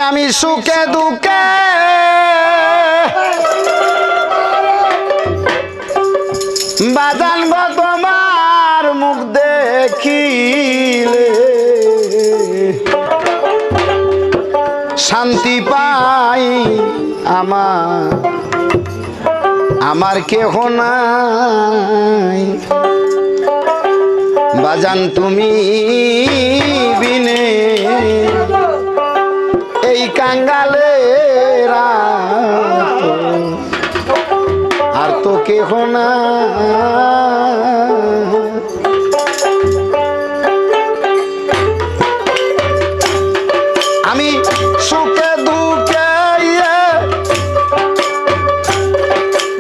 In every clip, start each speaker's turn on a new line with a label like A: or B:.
A: আমি সুখে দুঃখে বাজান গো তোমার মুখ দেখিলে শান্তি পাই আমার কেহ নাই বাজান তুমি বিনে এই কাঙ্গালেরা আর তো কেহ না আমি সুখে দুঃখে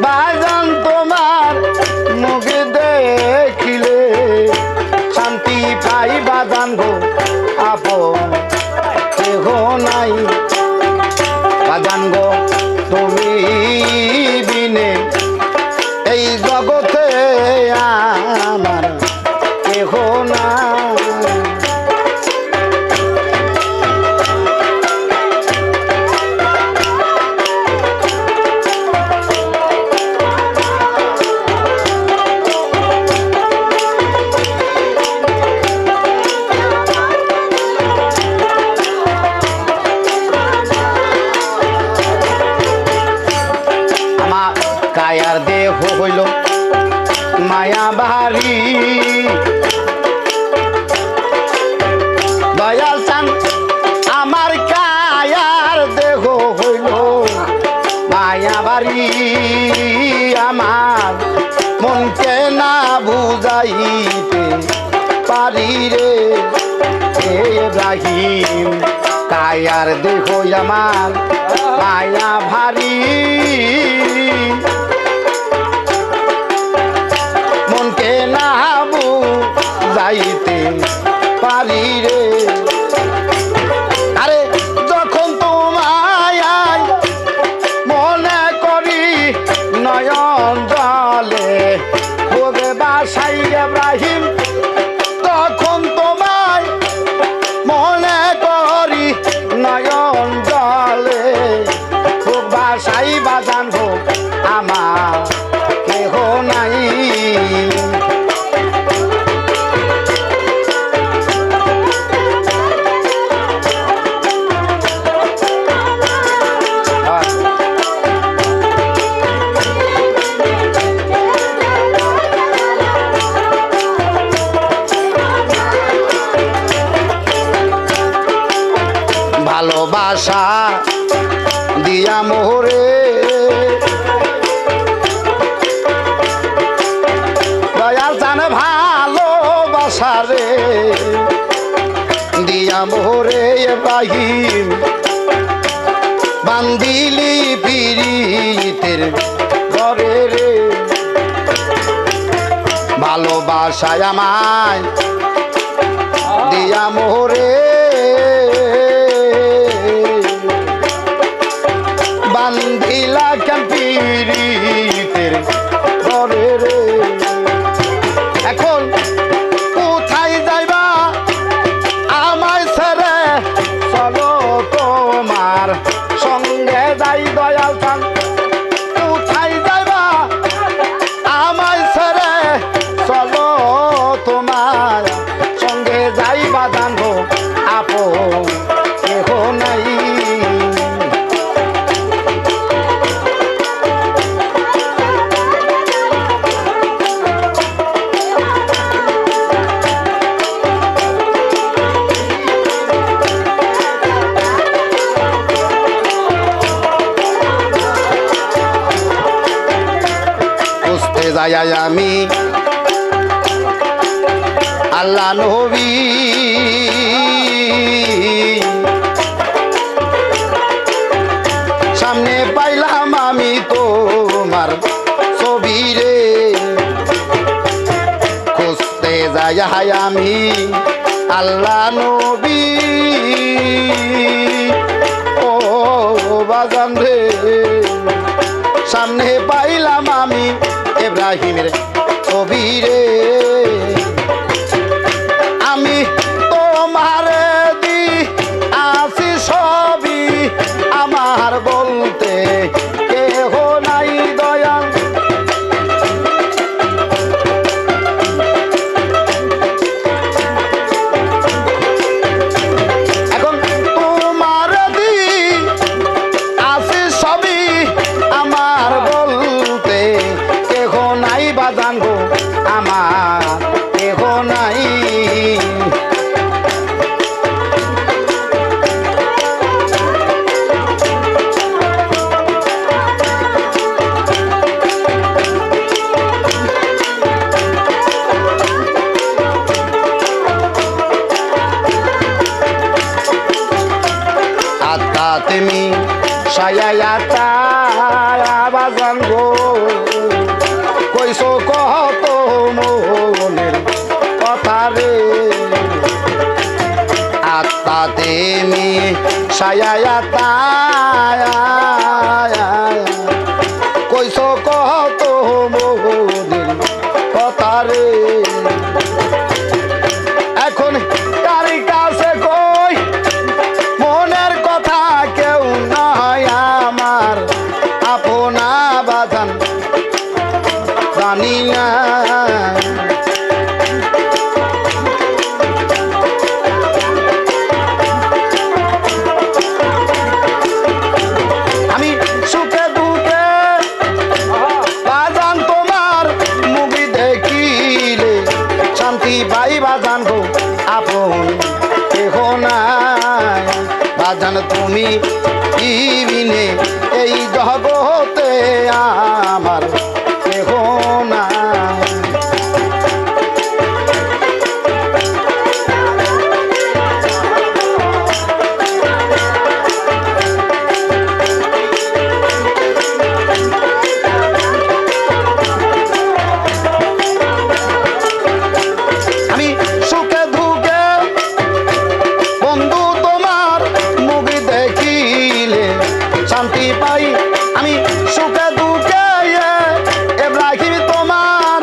A: বাজান তোমার মুখ দেখিলে শান্তি পাই বাজান গো আপন কেহ নাই বাজান গো তুমি বিনে এই জগতে আমার কেহ নাই কায়ার দেহ হইল মায়া বাহারি দয়াল চান আমার কায়ার দেহ হইল মায়া বাড়ি আমার মনকে না বুঝাইতে পারি রে ইব্রাহিম কায়ার দেহ আমার মায়া ভারী মনকে না বুঝাইতে পারি রে আরে যখন তোমায় মনে করি নয়ন জলে ওরে বাসাই ইব্রাহিম তখন তোমায় মনে করি নয়ন জলে বাসাই বাজান গো আমার কেহ নাই ভালোবাসা দিয়া মোরে দয়াল জানে ভালোবাসা রে দিয়া মোরে ইব্রাহিম বান্দিলি পিরিতের ঘরে রে ভালোবাসায় আমায় দিয়া মোরে বান্ধিলা ক্যাম্পিরিতের ঘরে রে এখন কোথায় যাইবা আমায় ছেড়ে চলো তোমার সঙ্গে যাই দয়াল চান কোথায় যাইবা আমায় ছেড়ে চলো তোমার সঙ্গে যাই বাজান গো আপন কেহ নাই যাই আমি আল্লাহ নবী সামনে পাইলাম আমি তোমার ছবি রে খুঁজতে যাই আমি আল্লাহ নবী ও বাজান রে সামনে পাইলাম আমি ইব্রাহিমের ছবি রে আমি তোমারে দি আসি ছবি আত্মা তুমি সায়াটা বাজান গো কইছো কত মনের কথা রে আত্মা তুমি সায়াটা কইছো কত মনের কথা রে এখন কার কাছে কই মনের কথা কেউ নাই আমার আপনা বাজান জানি না আমি সুখে দুঃখে বাজান তোমার মুভি দেখিলে শান্তি পাই বাজান গো আপন কেহ নাই বাজান তুমি ইবিনে এই জগতে আমার কেহ নাই আমি সুখে দুঃখে বন্ধু তোমার মুভি দেখিলে শান্তি পাই আমি সুখে দুঃখে ইব্রাহিম তোমার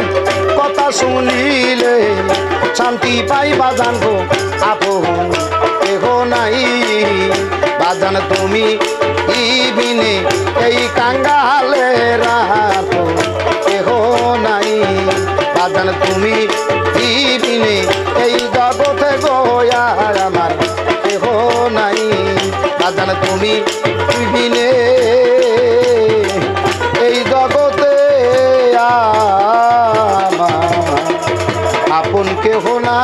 A: কথা শুনিলে শান্তি পাই বাজান গো আপন কেহ নাই বাজান তুমি ইবিনে এই কাঙ্গালে রাত কেহ নাই বাজান তুমি ইবিনে এই জগতে গোয়া আমার কেহ নাই বাজান তুমি ইবিনে এই জগতে আমার আপন কেহ না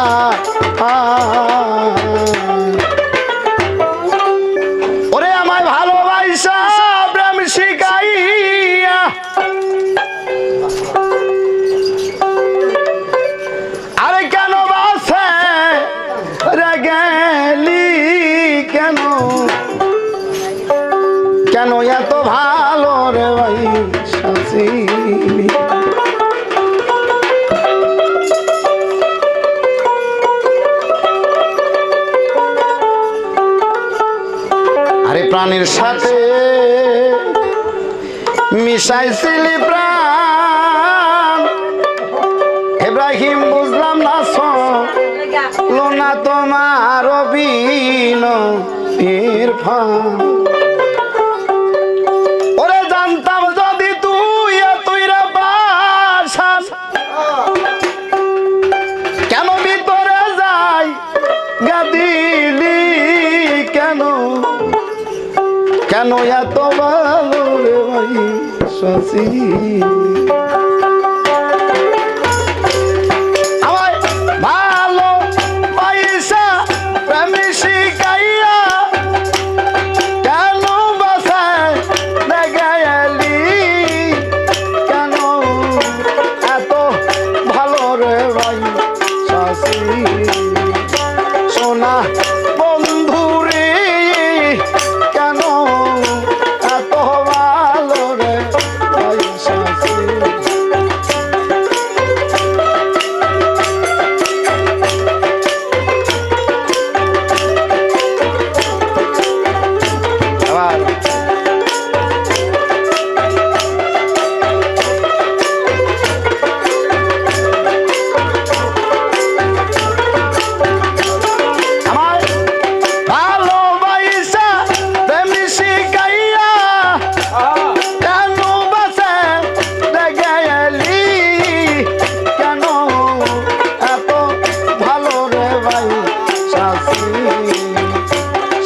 A: ওরে আমায় ভালোবাসা প্রেম শিখাইয়া আরে কেন বাসে রে গেলি কেন কেন এত ভালো রে ভাই শাসিলি আরে প্রাণের সাথে মিশাইছিলি প্রাণ ইব্রাহিম বুঝলাম না লোনা তোমার বিনয়ের ফান ওরে জানতাম যদি তুই তুই রে বাসাস কেন ভিতরে যাই গাদিলি কেন কেন এত ভালো রে ভাই শশী আমায় ভালো পয়সা প্রেম শিখাইয়া কেন বাসায় গেলি কেন এত ভালো রে ভাই শশী সোনা বন্ধু রে কেন এত ভালো রে ভাই শশী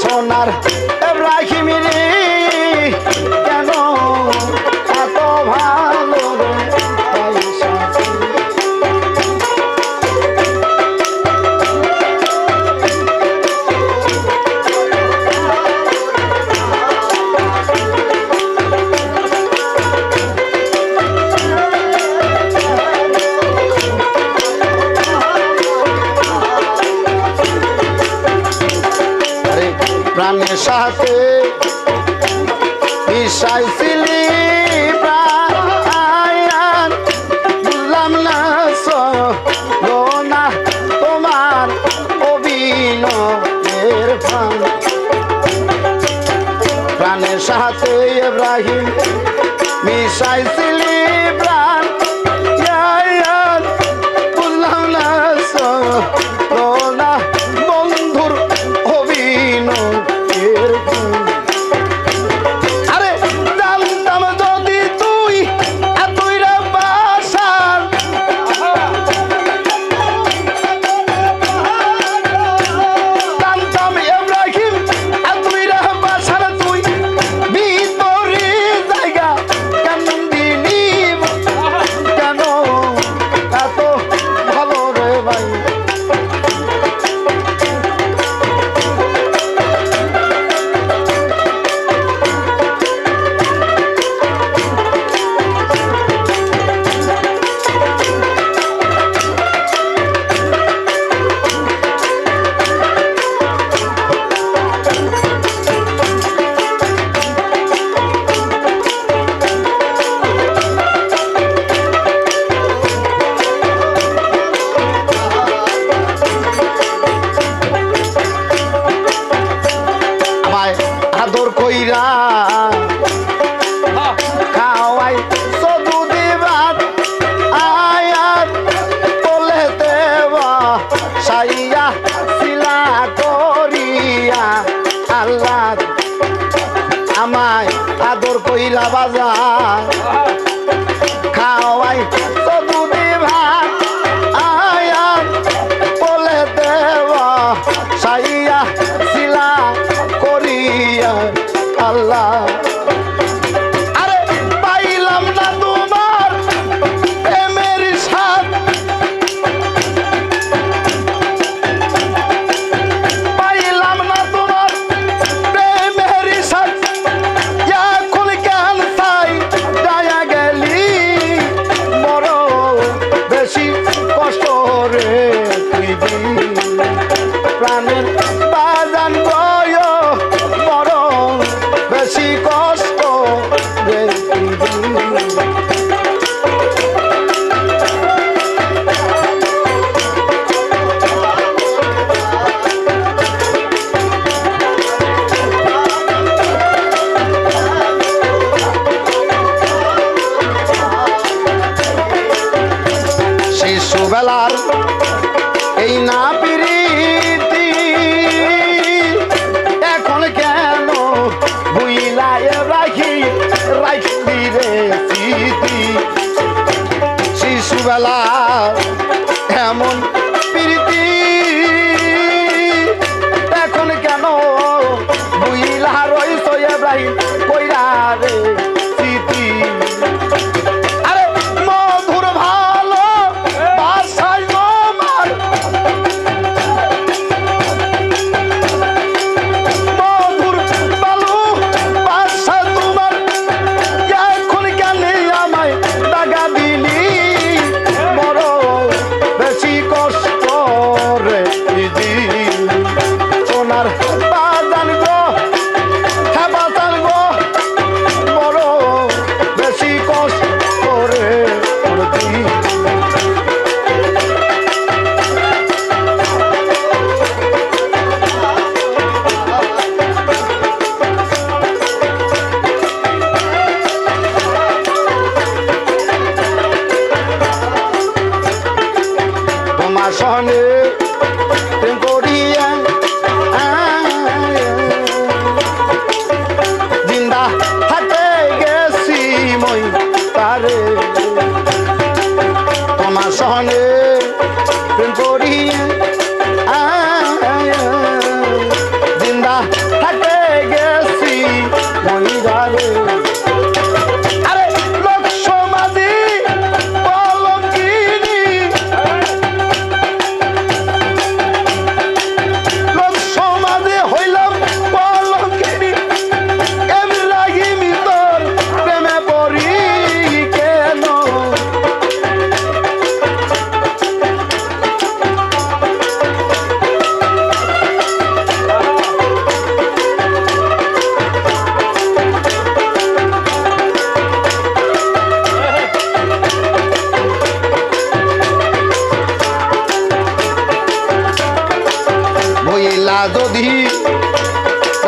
A: সোনার ইব্রাহিম রে কেন এত ভালো রে ভাই শশী প্রাণের সাথে মিশাইছিলি প্রাণ বুঝলাম না সলো না তোমার অভিনয়ের ফান প্রাণের সাথে ইব্রাহিম মিশাইছিলি প্রাণ বুঝলাম না সলো না বন্ধুর অভিনয়ের ফান আদর কইরা খাওয়াই সদু দিবাত আয়াত বলে দেওয়া সাইয়া শিলা করিয়া আল্লাহ আমায় আদর কইলা বাজার খাওয়াই সদু দিবাত আয়াত বলে দেওয়া সাইয়া শিলা করিয়া আল্লাহ আরে পাইলাম না তোমার প্রেমের স্বাদ পাইলাম না তোমার প্রেমের স্বাদ এখন কেন চাই দয়া গেলি বড় বেশি কষ্ট রে তুই প্রাণের বাজান গয় বড় বেশি কষ্ট রে শিশুবেলার এই না প্রীতি এখন কেন বুইলা রাখি রাখি রে স্মৃতি শিশুবেলা এমন প্রীতি এখন কেন বুইলা রইছ ইব্রাহিম কইরা রে স্মৃতি আরে মধুর ভালো বাসায়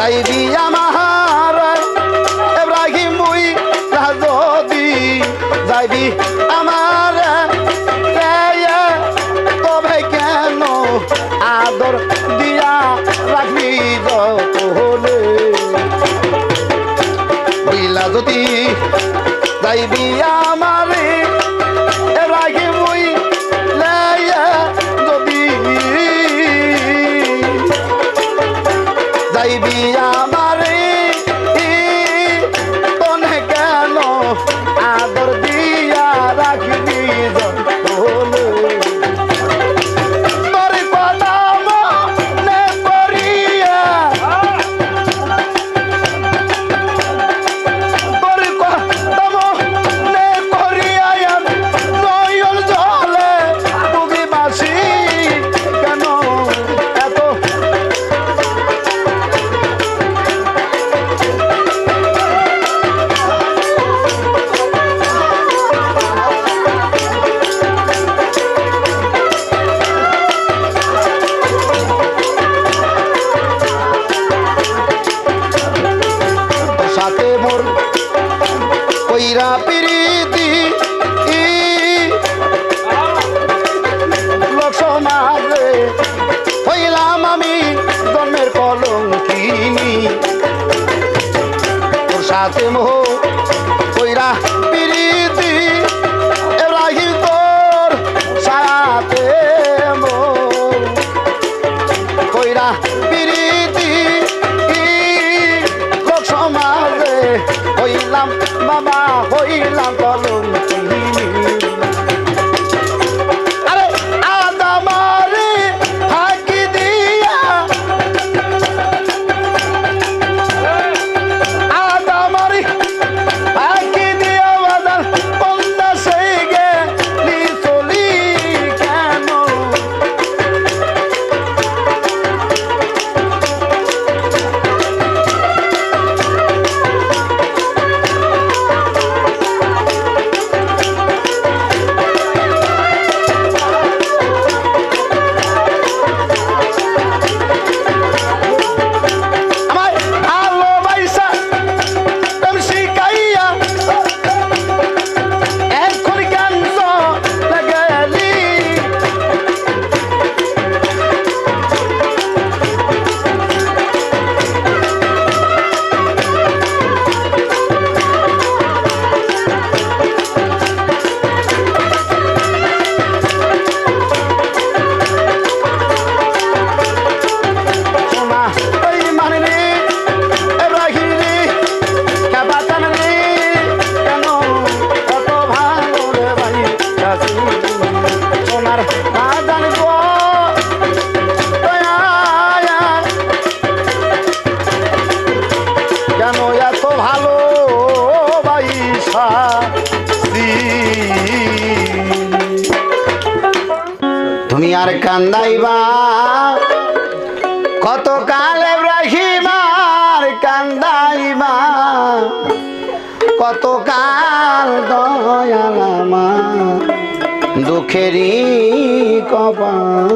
A: যাইবি আমার ইব্রাহিম মুই যদি যাইবি আমার তবে কেন আদর দিয়া রাখবি যতলে বইলা যদি যাইবি আমার ইব্রাহিম মুই যদি যাইবি আমার তনে কেন আদর দিয়া রাখবি যতলে তোর কথা মনে করিয়া তোর কথা মনে করিয়া নয়ন জলে বুবি বাসি কেন এত সাথে মোর কইরা পিরিতি লোক সমাজে হইলাম আমি জন্মের কলঙ্কিনী তোর সাথে মোহ কইরা পিরিতি ইব্রাহিম তোর সাথে মোর কইরা পিরিতি লোক সমাজে হইলাম বাবা হইলাম কলঙ্কিনী আরে আদামারে ফাঁকি দিয়া আদামারে ফাঁকি দিয়া বাদান কন্যা সেই গেলি চলি কেন তুমি আর কান্দাইবা কত কাল ইব্রাহিম আর কান্দাইবা কত কাল দয়াল আমার দুঃখেরই কপাল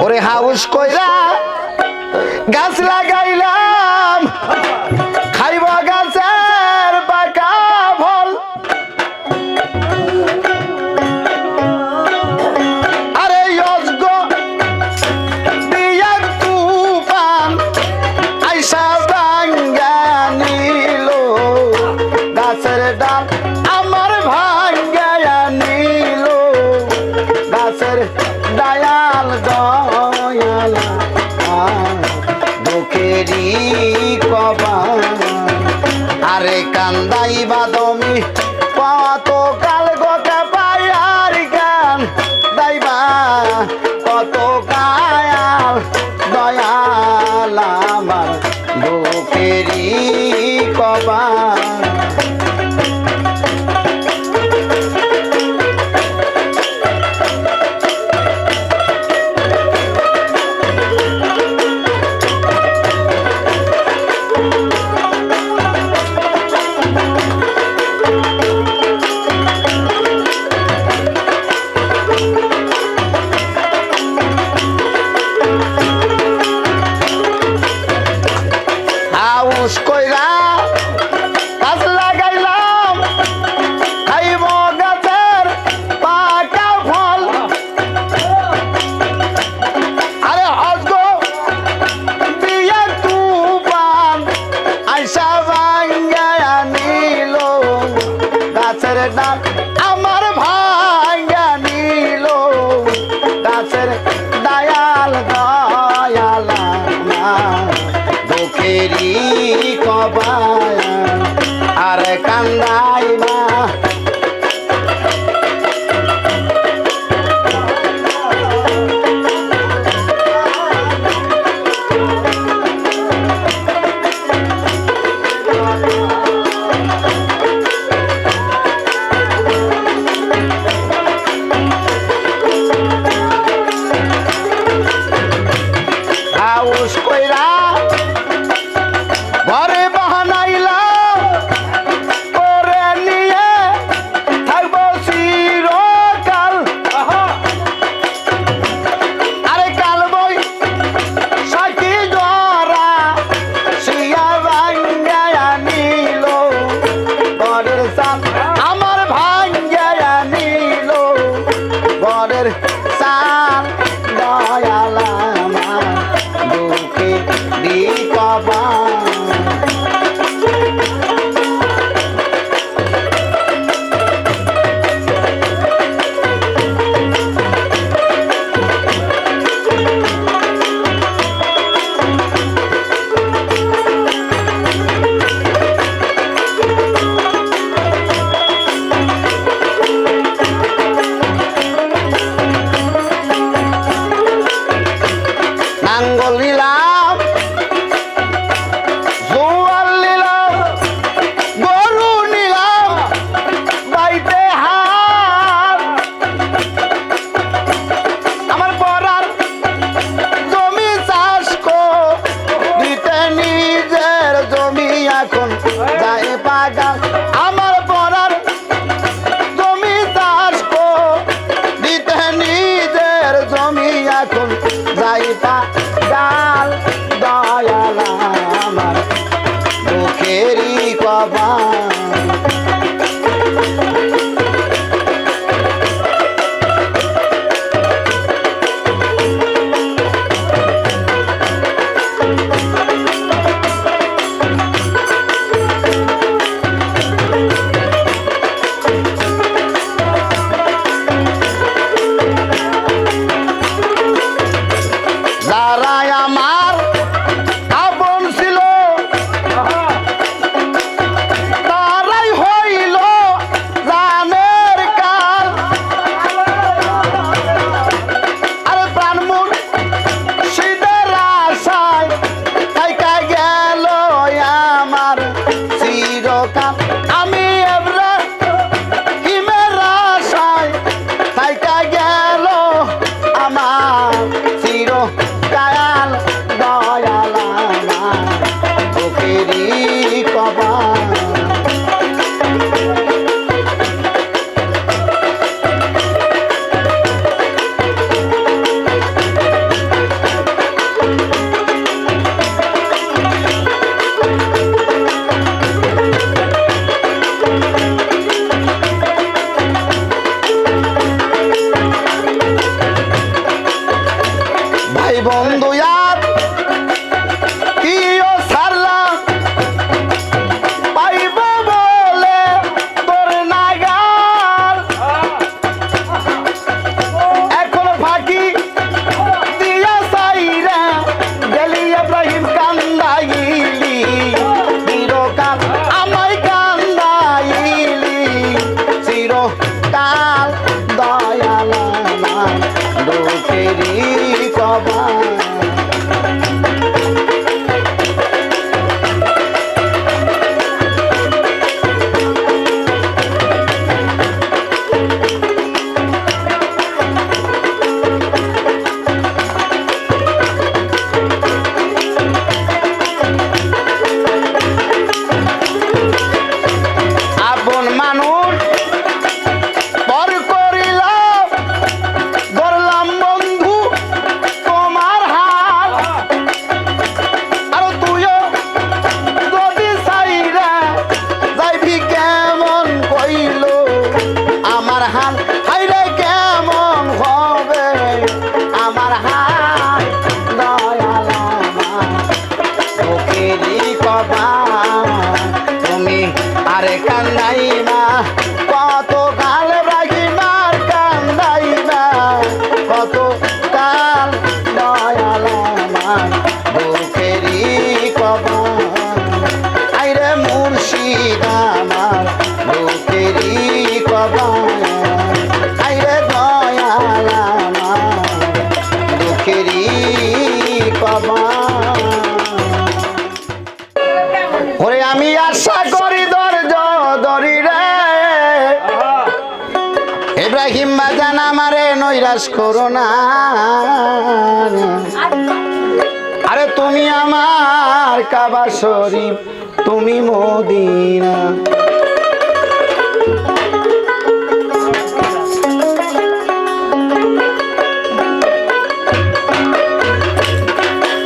A: ওরে হাউস কইরা গাছ লাগাইলাম খাইব গাছের পাকা ফল আরে যজ্ঞ দিয়া তুফান আইসা ভাঙ্গা নিল গাছের ডাল আমার ভাঙ্গা নিল গাছের দয়াল দয়াল দুঃখেরই কপাল আরে কান্দাইবা তুমি কত কাল গোটা পায়ার গান দাইবা কত কায়াল দয়াল আমার দুঃখেরই কপাল দুঃখেরই কবায় আর কান্দাইবা হাউস কইরা ঘরে বাহানাইলা করে নিয়ে থাকবো চিরকাল আরে কাল বই সাকি জরা শিয়া ভাঙ্গায়া নিল ঘরের চাল আমার ভাঙ্গায়া নিল ঘরের চাল দয়ালা দুঃখে দিকবা নাঙ্গল নিলাম জোয়াল নিলাম গরু নিলাম বাইতে হাল আমার পরার জমি চাষ দিতে নিজের জমি এখন যাই পাগাল আমার পরার জমি চাষ দিতে নিজের জমি এখন যাই পাগাল দয়ালা আমার দুঃখেরই কবাল যারাই আমার আপন ছিল তারাই হইল জানের কাল আরে প্রাণমূল শীতের আশায় থাইকা গেল আমার চিরকাল আমি এবারে হিমের আশায় থাইকা গেল আমার চিরকাল দয়ালা দুঃখেরই কবাল ভাই বন্ধু আর কিও ছাড়লাম পাইব বলে তোর নাগাল এখন ফাঁকি দিয়া সাইরা গেলি ইব্রাহিম কান্দাইলি চিরকাল আমায় কান্দাইলি চিরকাল দয়ালা দুঃখেরই কবাল আপন মানুষ পর করিলাম গড়লাম বন্ধু তোমার হাল আর তুইও যদি চাইরা যাইবি কেমন কইল আমার হাল হাইরে কেমন হবে আমার হাল দয়ালা দুঃখেরই কবাল তুমি আরে কান্দাইবা কত কাল রাখিবার কান্দাইবা কত কাল দয়ালা দুঃখেরই কবাল ওরে আমি আশা করি ধৈর্য ধরি রে ইব্রাহিম বাজান আমারে নৈরাশ করো না আরে তুমি আমার কাবা শরীফ তুমি মদিনা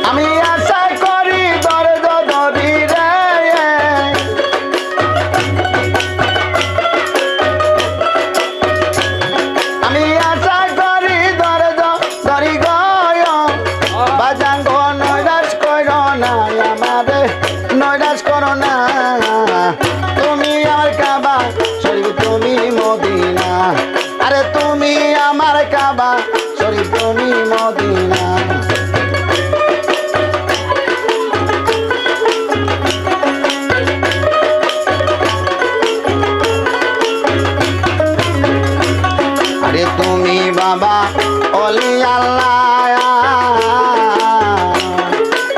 A: আমি আশা করি ধৈর্য ধরি রে আমি আশা করি ধৈর্য ধরি গয় বাজান গো নৈরাশ করো না আমারে নৈরাশ করো না তুমি আমার কাবা শরীফ তুমি মদিনা আরে তুমি আমার কাবা শরীফ তুমি মদিনা আরে তুমি বাবা অলি আল্লাহ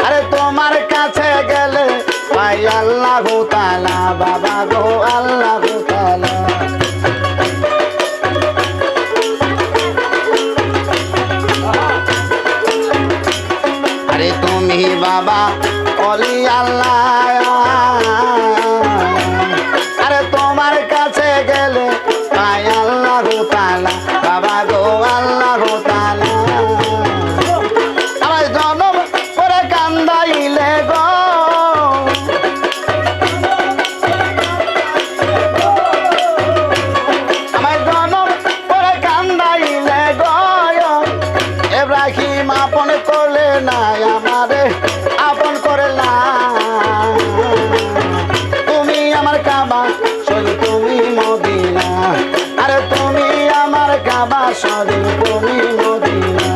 A: আরে তোমার কাছে গেলে পাই আল্লাহ তাআলা বাবা গো আল্লাহ তাআলা আরে তুমি বাবা অলি আল্লাহ আরে তোমার কাছে গেলে পাই আল্লাহ তাআলা বাবা গো আল্লাহ তাআলা আমার জনম করে কান্দাইলে গো আমার জনম করে কান্দাইলে গো ইব্রাহিম আপন করলে না আমারে আপন করলা তুমি আমার কাবা শরীফ তুমি মদিনা আরে তুমি আমার কাবা শরীফ তুমি মদিনা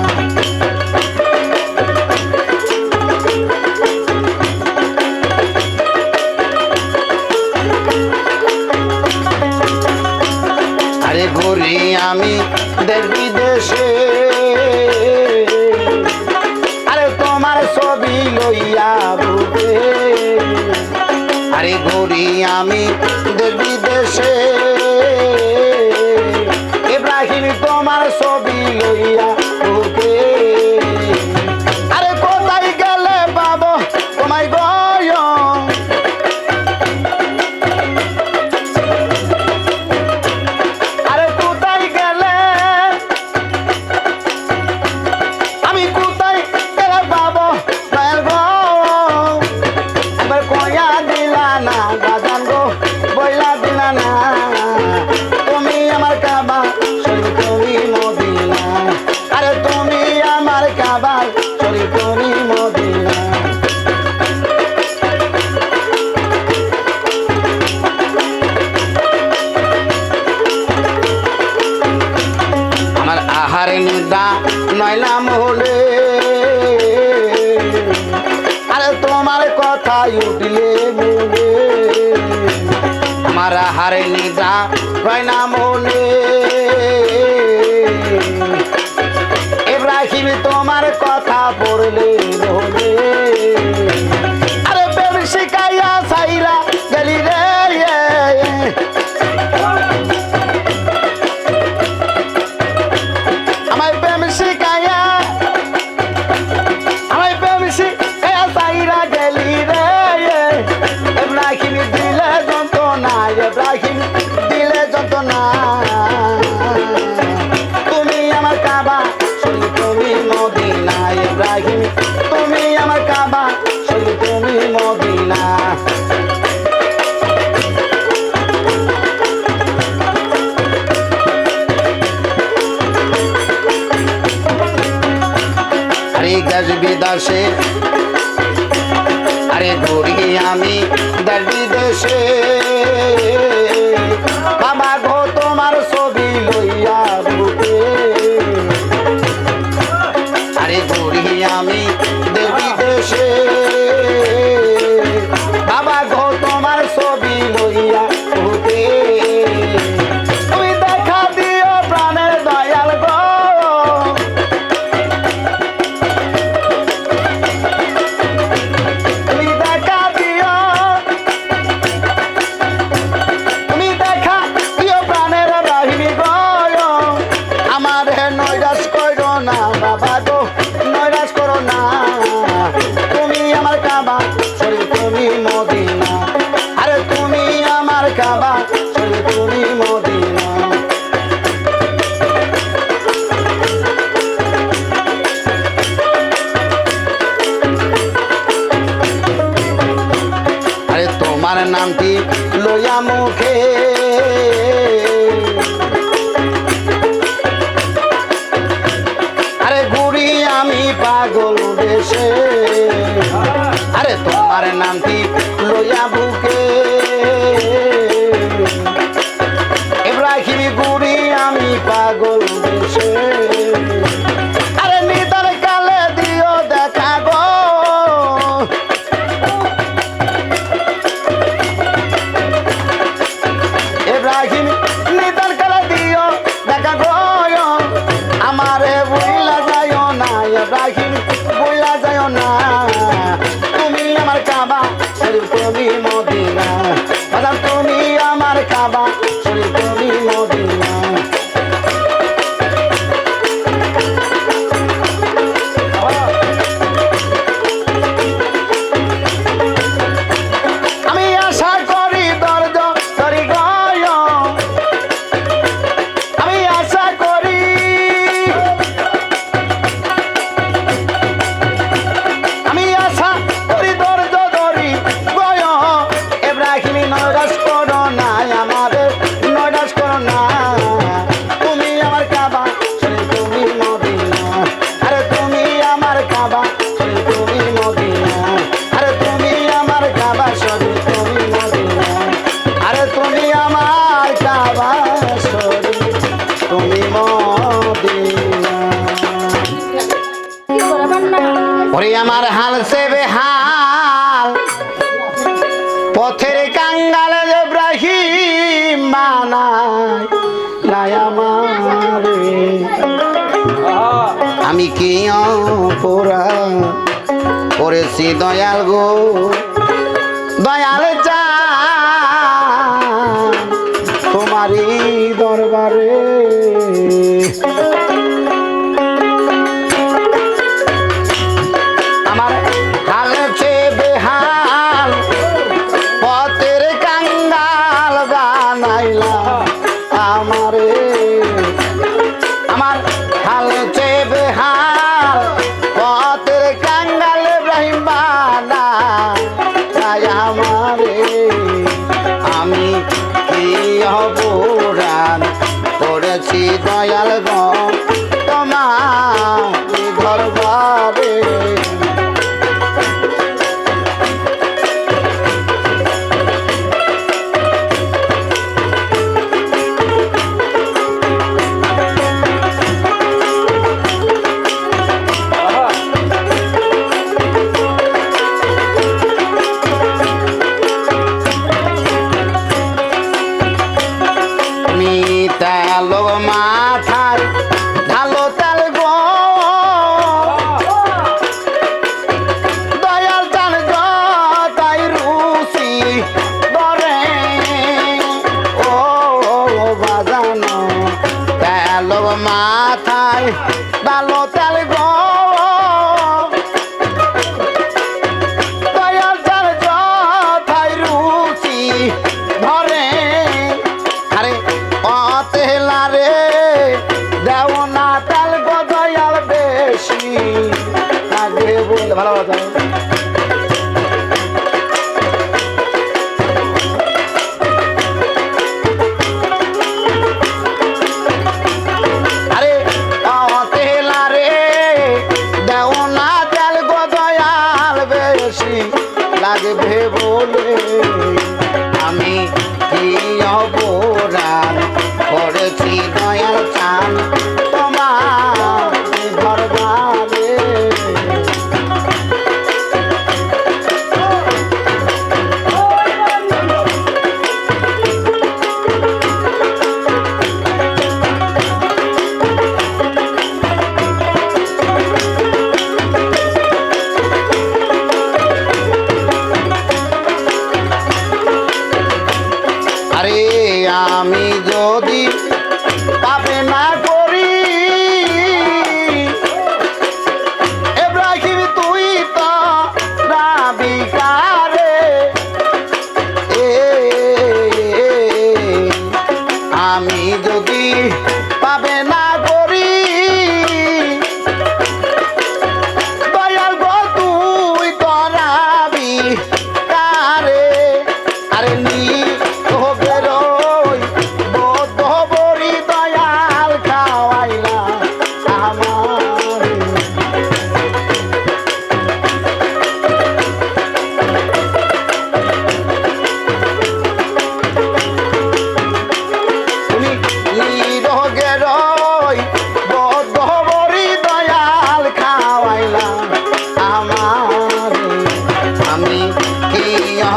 A: আরে ঘুরি আমি দেশ বিদেশে আরে তোমার ছবি লইয়া বুকে আরে ঘুরি আমি দেশ বিদেশে ইব্রাহিম তোমার ছবি লইয়া বুকে আরে কোথায় গেলে পাবো তোমায় গয় আরে কোথায় গেলে আমি কোথায় গেলে পাবো দয়াল গো একবার কয়া দিলা না বাজান গো বইলা দিলা না তুমি আমার কাবা শরীফ তুমি মদিনা আরে তুমি আমার কাবা শরীফ তুমি মদিনা আমার আহারে নিদা নয়লাম হলে আরে তোমার কথা উঠলে মুলে আমার আহারে নিদা নয়লাম হলে ইব্রাহিম তোমার কথা পড়লে বলে আরে প্রেম শিখাইয়া সাইরা গেলি রে আমায় প্রেম শিখাইয়া সাইরা গেলি রে ইব্রাহিম দিলে যন্ত্রণা ইব্রাহিম দিলে যন্ত্রণা তুমি আমার কাবা শরীফ তুমি মদিনা ইব্রাহিম তুমি আমার কাবা শরীফ তুমি মদিনা আরে দেশ বিদেশে আরে ঘুরি আমি দেশ বিদেশে বাবা গো তোমার ছবি লইয়া বুকে আরে ঘুরি আমি দেশ বিদেশে বাবা গো তোমার ছবি লইয়া বুকে তুমি দেখা দিও প্রাণের দয়াল গো তুমি দেখা দিও তুমি মদিনা আরে তুমি আমার কাবা শরীফ তুমি মদিনা আরে তোমার নামটি লইয়া মুখে আরে ঘুরি আমি পাগল দেশে আরে তোমার নামটি লইয়া বুকে ইব্রাহিম ঘুরি আমি পাগল দেশে আরে নিদার কালে দিও দেখা গো ইব্রাহিম নিদার কালে দিও দেখা গো আমারে বইলা যাইও না ইব্রাহিম বইলা যাইও না তুমি আমার কাবা শরীফ তুমি মদিনা বাজান তুমি আমার কাবা শরীফ তুমি মদিনা আমি আশা করি দর্দ করি গয় আমি আশা করি আমি আশা করি দর্দ ধরি গয় ইব্রাহিম নৈরাশ করো না আমারে নৈরাশ করো না তুমি আমার কাবা শরীফ তুমি মদিনা আরে তুমি আমার কাবা শরীফ তুমি মদিনা আরে তুমি আমার কাবা শরীফ তুমি মদিনা আরে তুমি আমার কাবা শরীফ তুমি মদিনা ওরে আমার হাল সে বেহাল পথের কাঙ্গাল ইব্রাহিম মানায় নাই আমারে আমি কি অপরাধ করেছি দয়াল গো দয়াল চান তোমারই দরবারে আমার হাল চে বেহাল পথের কাঙ্গাল বানাইলা আমারে আমার হাল চে বেহাল পথের কাঙ্গাল ইব্রাহিম বানাই আমারে আমি কি অপরাধ করেছি দয়াল গো তোমার দরবারে তেল মাথায় ঢালো তেল গো দয়াল চাল গো তাই রুচি ধরে ও বাজানো তেল মাথায় ঢালো তেল গো দয়াল চাল গো তাই রুচি ধরে আরে তেলারে দেও না তেল গো দয়াল বেশি আগে বললে ভালো কথা আরে তেলারে দেও না তেল গো দয়াল বেশি লাগবে বলে আমি কি অপরাধ করেছি দয়াল চান তোমার দরবারে আরে আমি যদি পাপে না করি ইব্রাহিম তুই তো রাবিকারে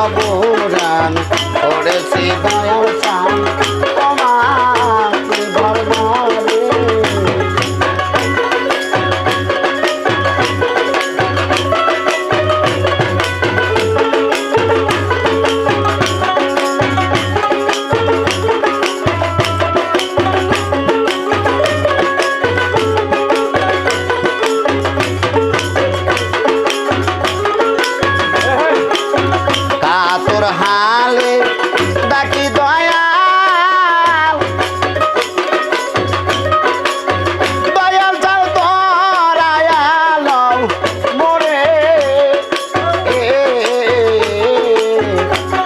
A: অবরান করেছি দয়াল চান তোমার দরবারে। কাতর হালে ডাকি দয়াল, দয়াল চাল তোরায়াল মোরে।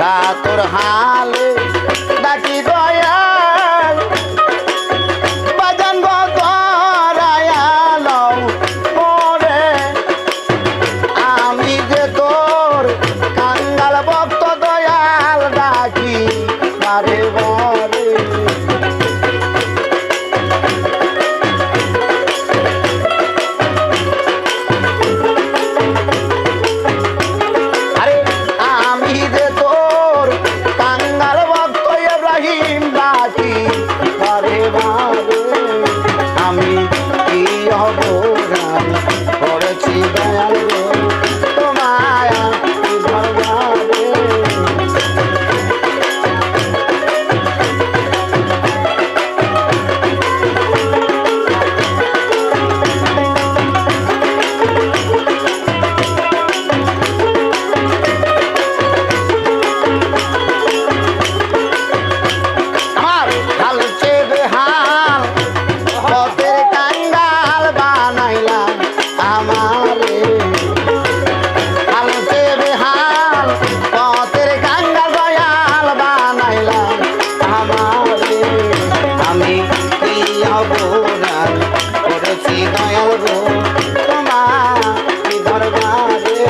A: কাতর হালে ডাকি দয়াল, বাজান গো তোরায়াল মোরে। আমি যে তোর কাঙ্গাল ভক্ত দয়াল ডাকি বারে বারে। আরে আমি যে তোর কাঙ্গাল ভক্ত ইব্রাহিম ডাকি বারে বারে। আমি কি অবদান করেছি দয়াল গো তোমায় দরবারে। আমার হাল চেয়ে হাল পথের কাঙ্গাল বানাইলাম আমারে। হাল চেয়ে হাল পথের কাঙ্গাল দয়াল বানাইলাম আমারে। আমি কি অবদান করেছি দয়াল গো তোমার দরবারে।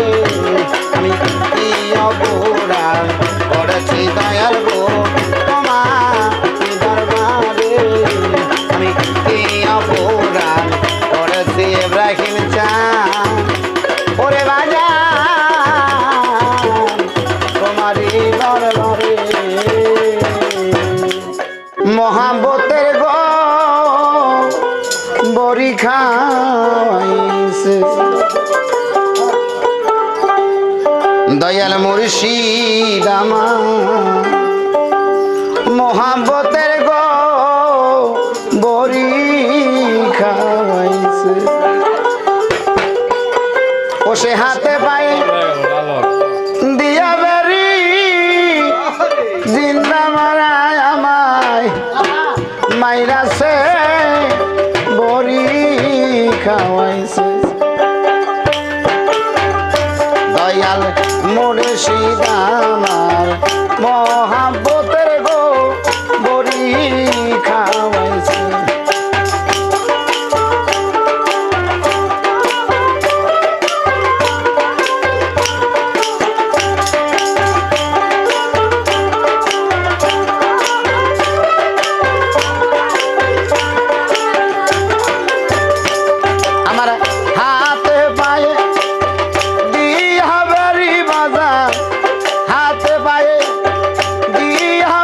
A: আমি কি অবদান করেছি দয়াল গো তোমার দরবারে। আমি কি অবদান করেছি ইব্রাহিম চান ওরে বাজান তোমারই দরবারে। মহাব্বতের গো বড়ি খাইছে দয়াল মুর্শিদ আমার। মহাব্বতের গো বড়ি খাইছে ও সে হাতে পায়ে দিয়া বেরি জিন্দা মারায় আমায় মাইরাছে বড়ি খাওয়াইছে। দয়াল মুর্শিদ আমার মহাব্বতের গো বড়ি খাওয়াইছে। আমার হাতে পায়ে দিয়া বেরি বাজার, হাতে পায়ে দিয়া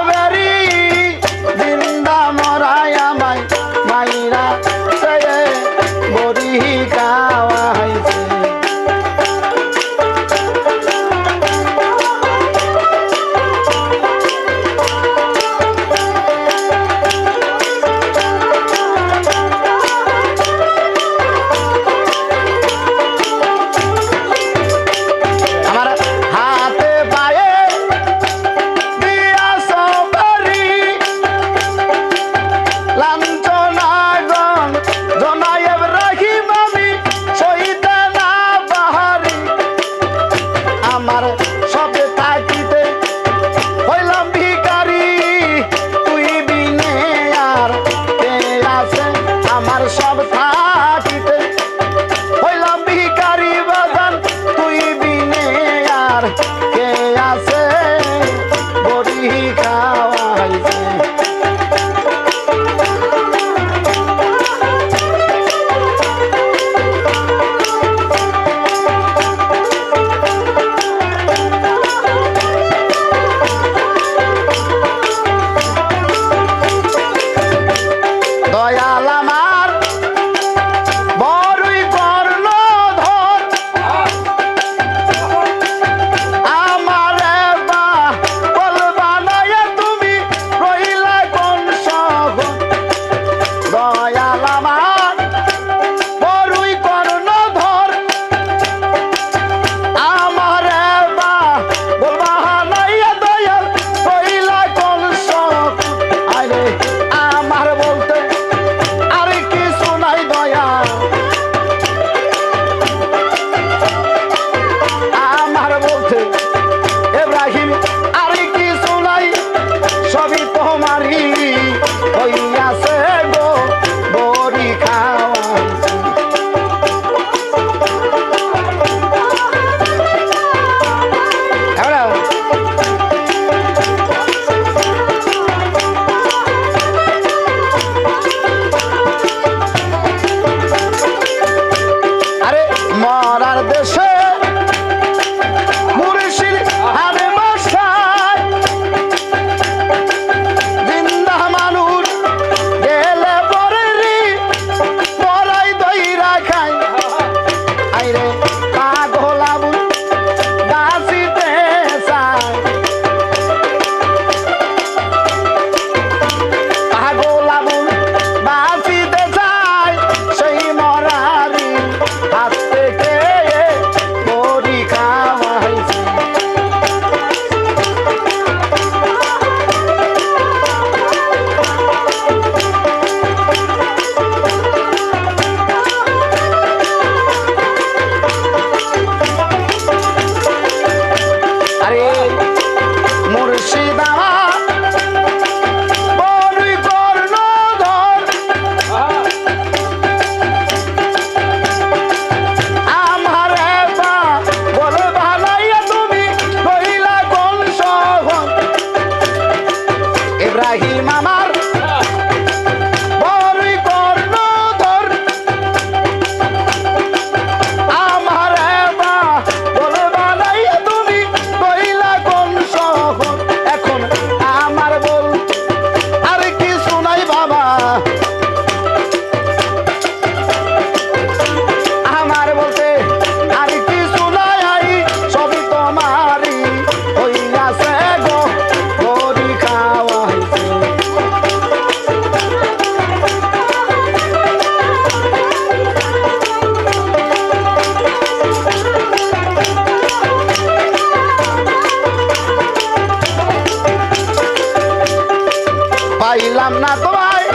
A: পাইলাম না তোমায়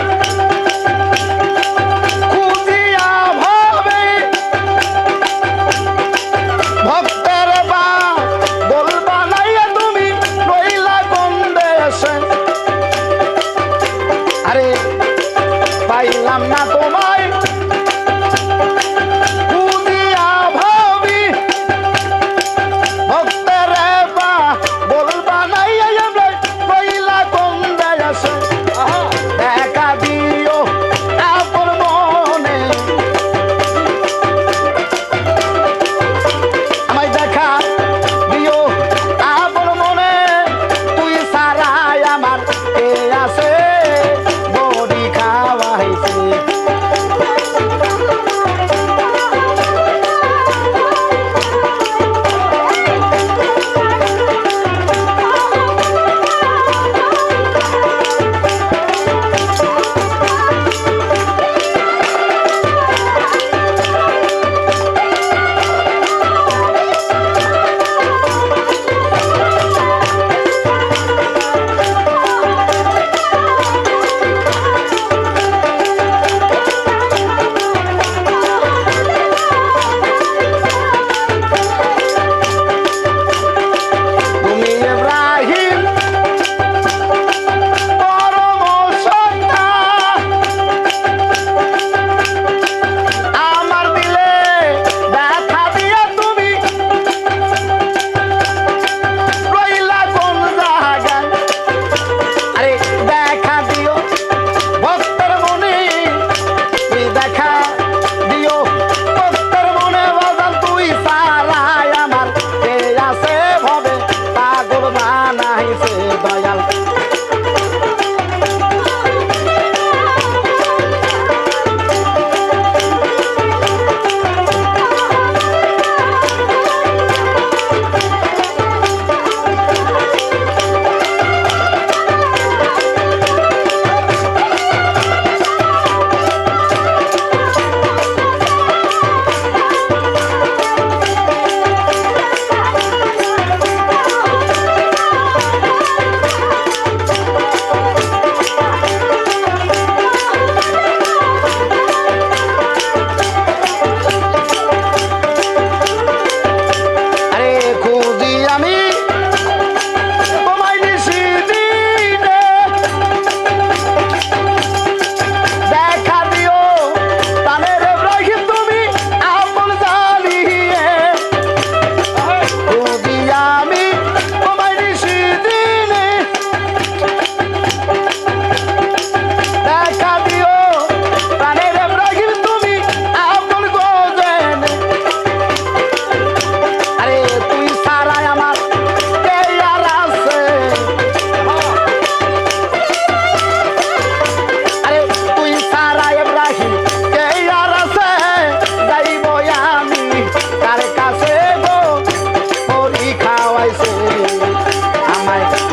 A: খুঁজিয়া ভাবে ভক্তের বা বলবা নাইয়া তুমি রইলা কোন দেশে আরে পাইলাম না তোমায় খুঁজিয়া ভাবি ভক্তের বা বলবা নাইয়া রইলা কোন দেশে দেখা দিও আপন মনে আমায় দেখা দিও আপন মনে তুই সারাই আমার কে আছে বড়ি খাওয়াইছে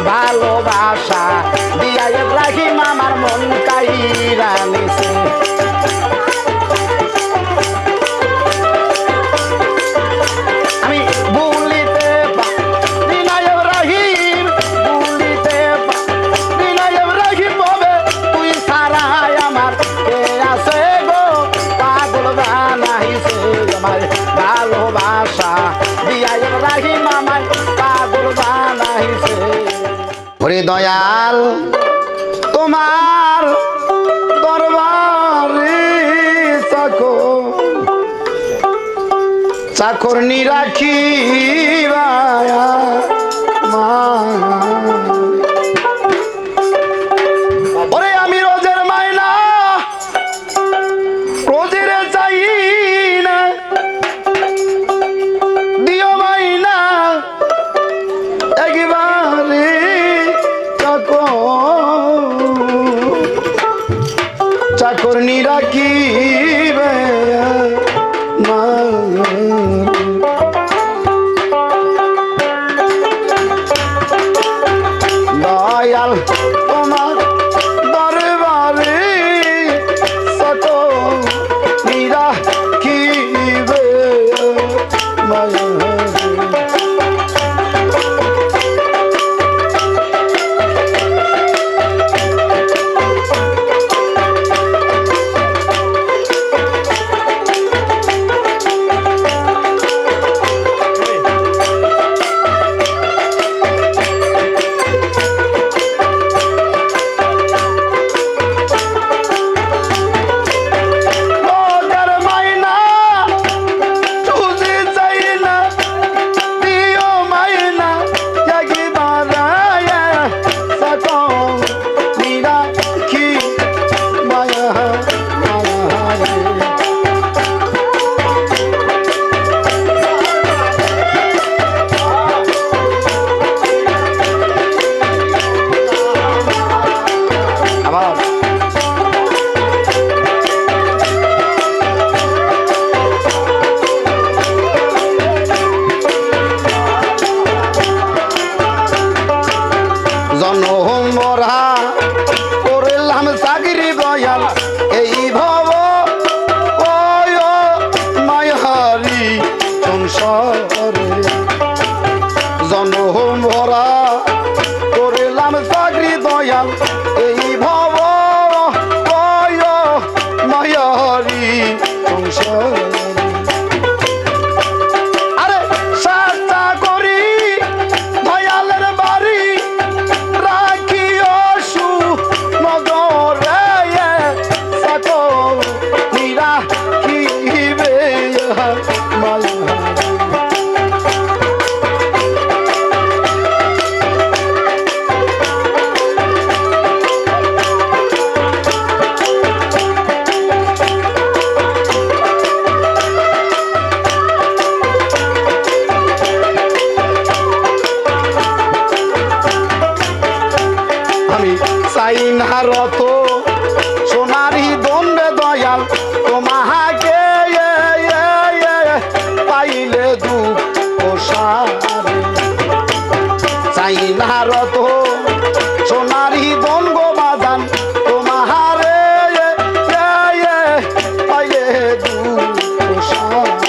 A: ভালোবাসা দিয়া ইব্রাহিম আমার মন কাইরা নিছে আমি ভুলিতে পারি না ইব্রাহিম ভুলিতে পারি না ইব্রাহিম ববে তুই সারাই আমার কে আছে গো পাগল বানাইছে আমার ভালোবাসা দিয়া ইব্রাহিম আমার পাগল বানাইছে ওরে দয়াল তোমার দরবারে চাকর নিরাখি ওরে আমি রোজের মাইনা রোজের চাই না দিও মাইনা একবারে চাকর নিরাখি জনম মরা করলাম চাকরি দয়াল এই ভব মায়ারি সংসারে জনম মরা করলাম চাকরি দয়াল এই ভব মায়ারি সংসারে চাই না রত সোনারি দণ্ডে দয়াল তোমাকে পাইলে দুঃখ সারে চাই না রত সোনারি দণ্ড বাজান তোমারে পাইলে দুঃখ সারে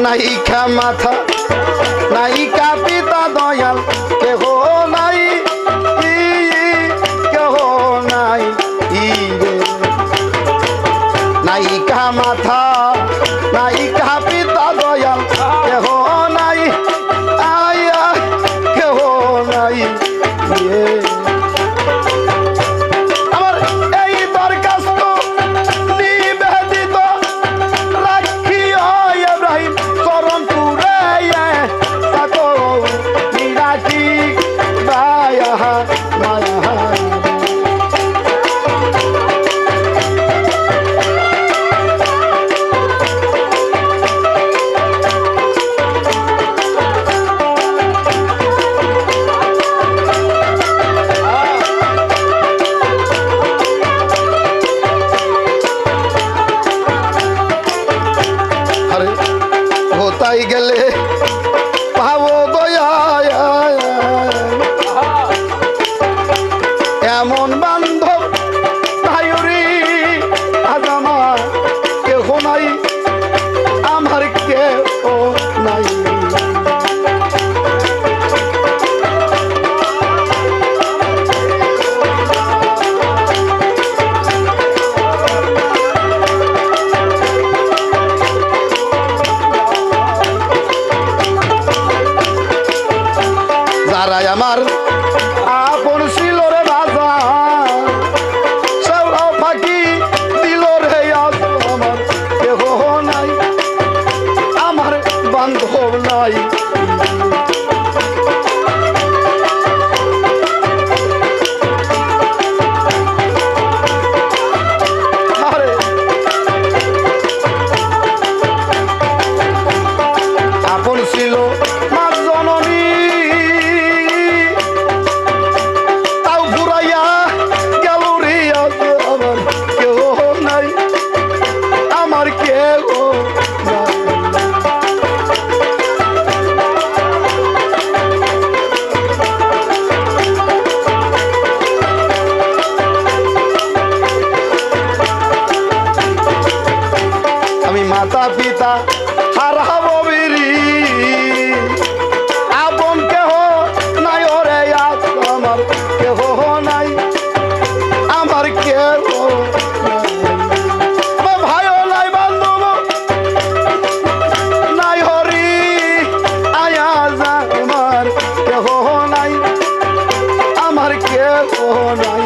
A: নাইকা মাথা নাইকা পিতা দয়াল কেহ নাই কেহ নাই নাইকা মাথা নাইকা পিতা দয়াল কেহ নাই আয়া কেহ নাই আমার এই দরখাস্ত নিবেদিত রাখিও ইব্রাহিম চরণপুরে তাকো নিরাকি মায়া মায়া কোথায় গেলে পাবো দয়া এমন বান্ধব ভাইরি আজ আমার কেহ নাই আমার কেহ নাই যারাই আমার আপন ছিল রে বাজা সব ফাঁকি দিল রে আমার কেহ নাই আমার বান্ধব নাই আপন ছিল মা জননী আমি মাতা পিতা হারাবো বিরি আপন কেহ নাই ওরে আমার কেহ নাই আমার কেহ ভাইও নাই বান্ধব নাই হরি আয়া যা আমার কেহ নাই আমার কেহ নাই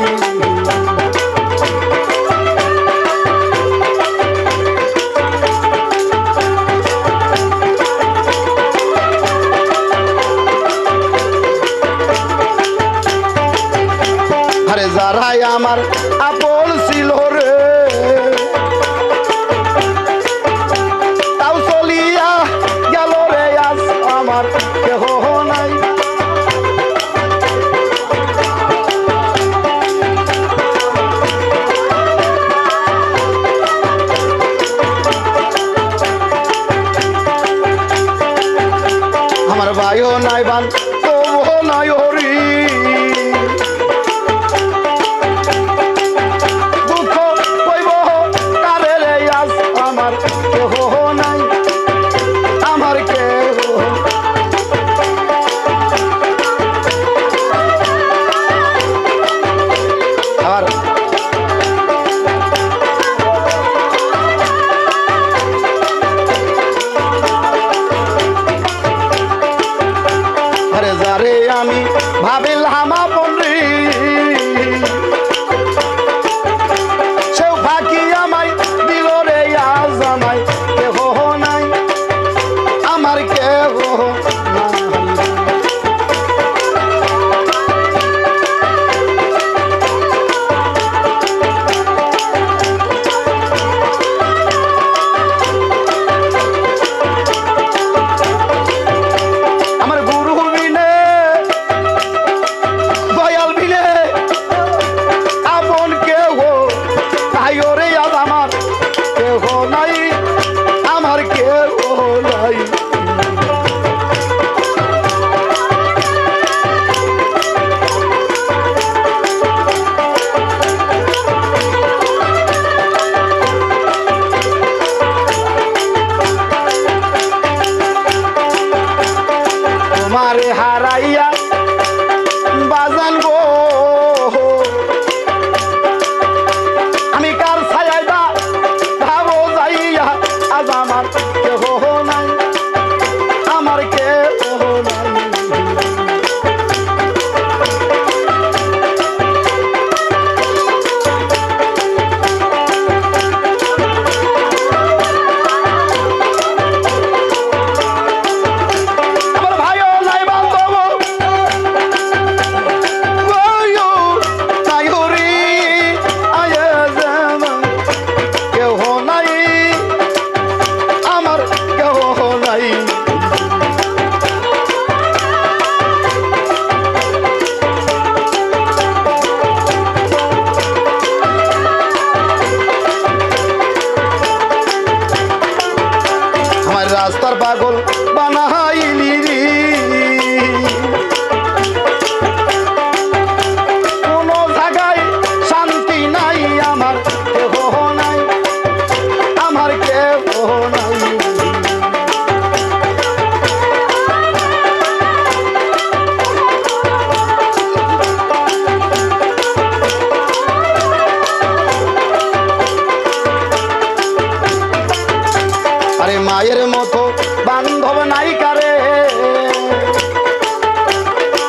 A: মায়ের মতো বান্ধব নাই কারে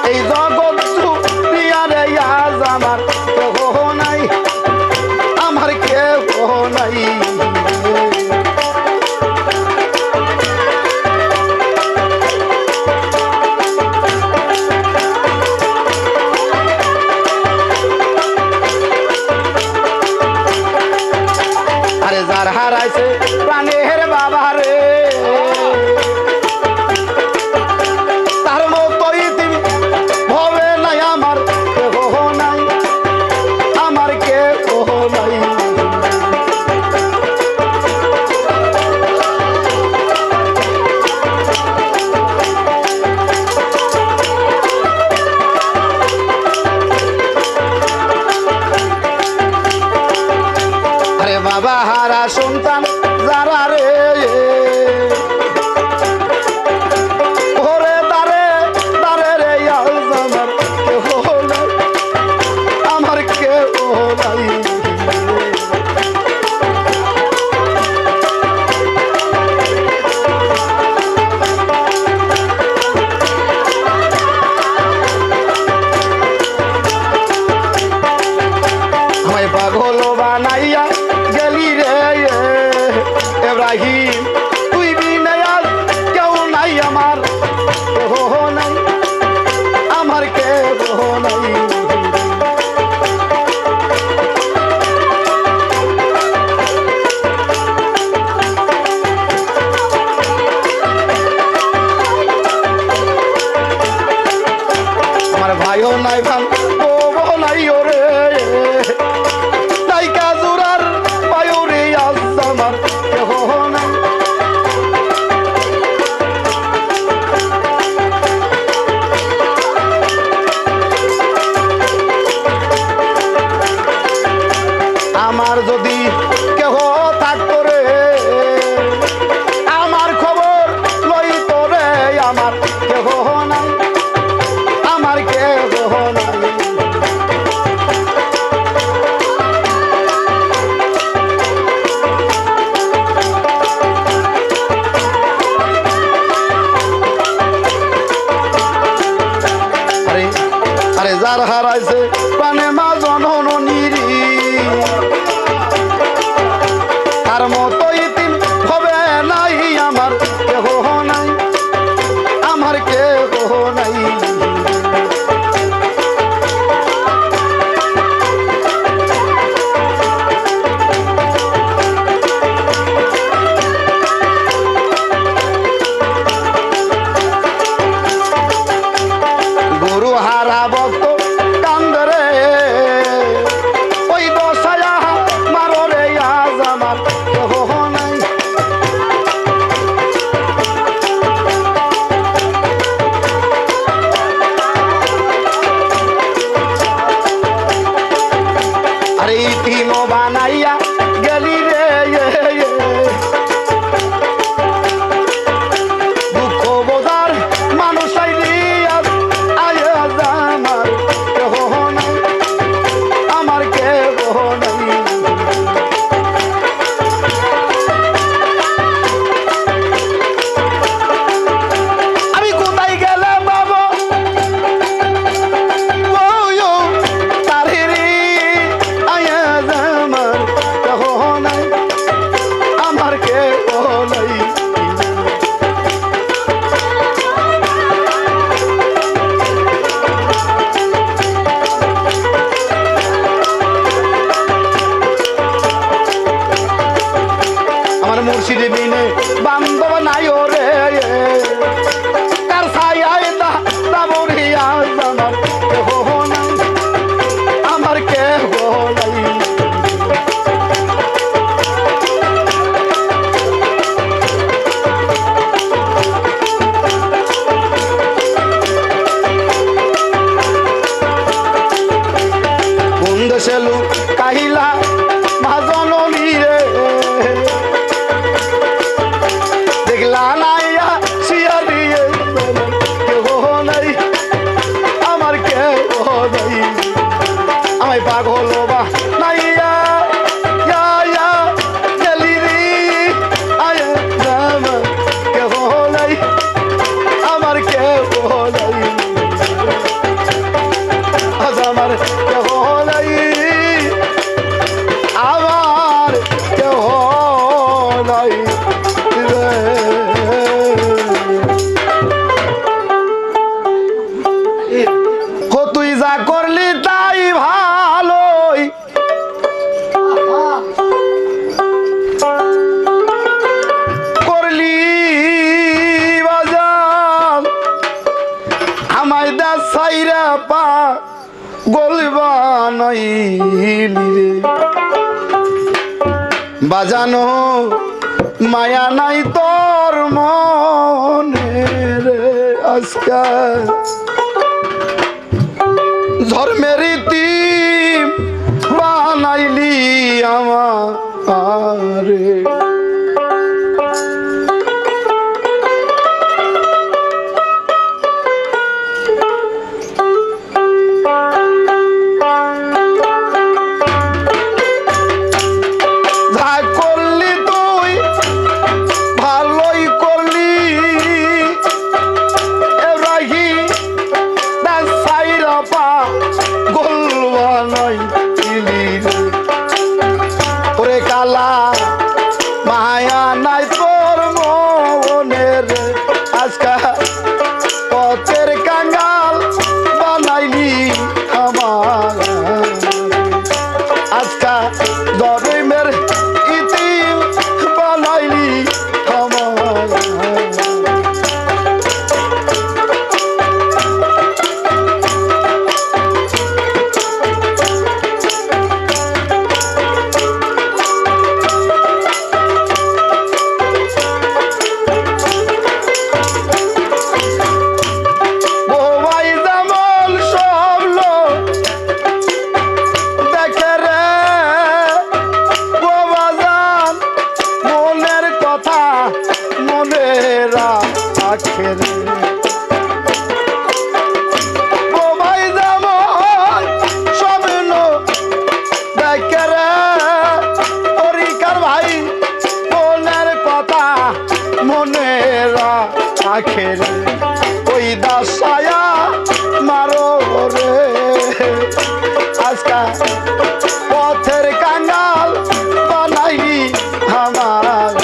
A: এই জগৎ দুনিয়ারে আজ আমার কেহ নাই আমার কেহ নাই আরে যার হারাইছে প্রাণের বাবা রে তার মতোই তুমি ভবে নাই আমার কেহ নাই আমার কেহ নাই আরে বাবা হারা সন্তান যারা রে ওরে দারে দারে রে আমার কেহ নাই আমার কেহ নাই আমায় পাগল বানাইয়া গেলি রে ইব্রাহিম তুই বিনা কেউ নাই আমার কেহ নাই আমার কেহ নাই আমার ভাইও নাই ভান বউ নাই ওরে নাই কাজুরার বায়ু রে আজ আমার কেহ নাই আমার যদি কেহ থাকতো রে আমার খবর লইত রে আমার কেহ নাই আমার কেহ নাই আরে আরে যার হারাইছে প্রাণে মা জননী তার মতোই তিন হবে নাই আমার কেহ নাই আমার কেহ নাই গুরু হারা ভক্ত কান্দরে ওই দশায়া মারো রে আজ আমার কেহ নাই আরে ইতিম বানাইয়া গেলি রে দুঃখ বোঝার মানুষ আইলি আজ আমার কেহ নাই আমার কেহ নাই আমি কোথায় গেলে বাবা তারিরি আয়াজ আমার কেহ নাই আমার কেহ নাই আমার মুর্শিদ বিনে বান্ধব নাই ওরে কার ছায়ায় দাবরি আজ আমার কেহ নাই আমার কেহ নাই কোন দেশে লু কাহিলা মা জননী রে পা গলবানাইলি রে বাজানো মায়া নাই তোর মনে রে আজকা ধর্মের রীতি বানাইলি আমারে কালা মায়া নাই তোর মনের আজকা পথের কাঙ্গাল বানাইলি আমার আজকা ধর্মের ইতিম বানাইলি আমার আখের ওই দাসায়া মারো রে আজকা পথের কাঙ্গাল বানাইলি আমার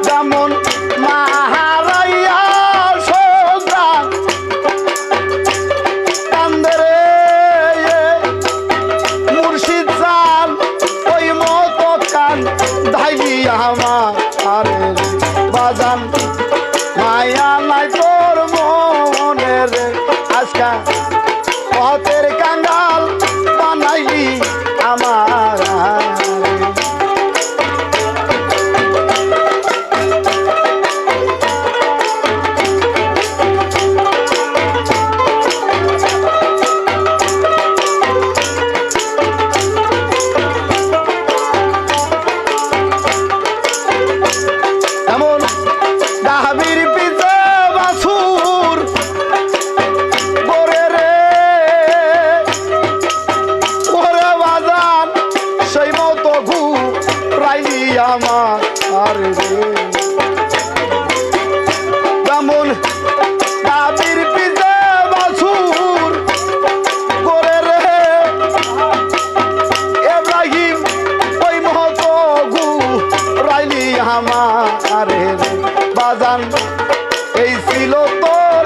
A: যেমন মাহারাইয়া সন্তান কান্দে রে মুর্শিদ জান ওই মতো কান ধাইলি আমার বাজান মায়া নাই তোর মনের আজকা পথের কাঙ্গাল বানাইলি আমার এমন দাহাবির পিছে বাছুর আমার যেমন দাবির পিছে বাছুর করে রে এব্রাহিম ওই মহত গু রাইলি আমার বাজান এই ছিল তোর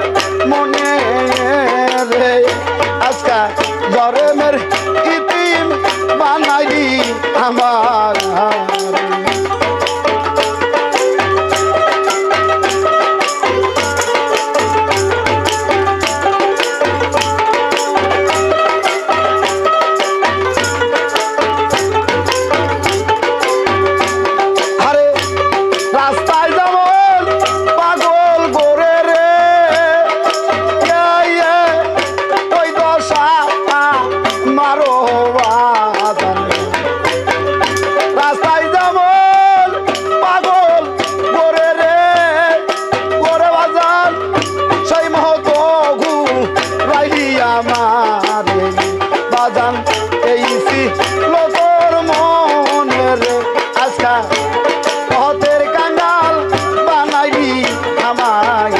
A: মনে রে আজকা ধর্মের ইতিম বানাইলি আমার বাজান এই ছিল তোর মনের আজকা পথের কাঙ্গাল বানাইলি আমায়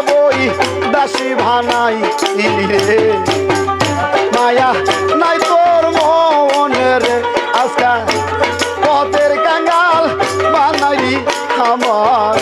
A: বই দাসী ভানাই রে মায়া নাই তোর মনের আজকা পথের কাঙ্গাল বানাইলি আমার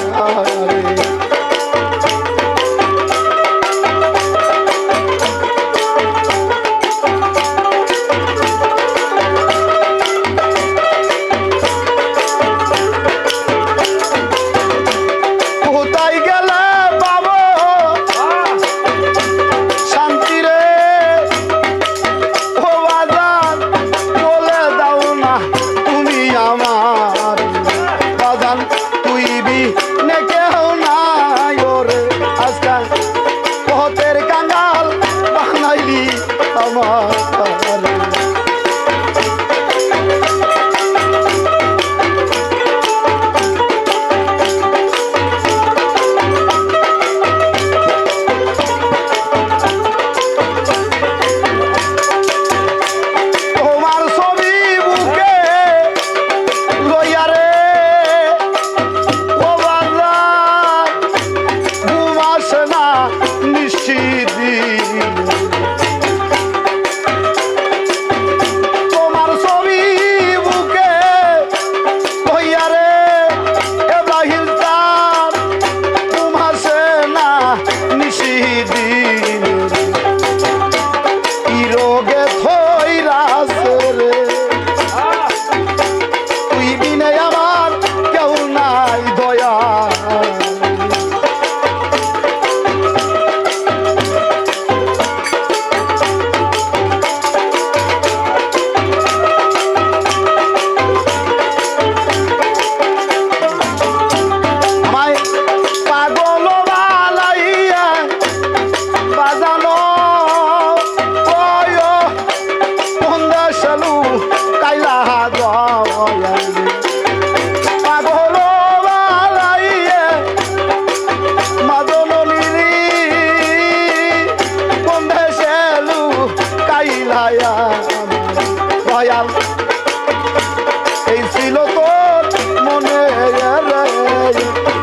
A: এই ছিল তোর মনে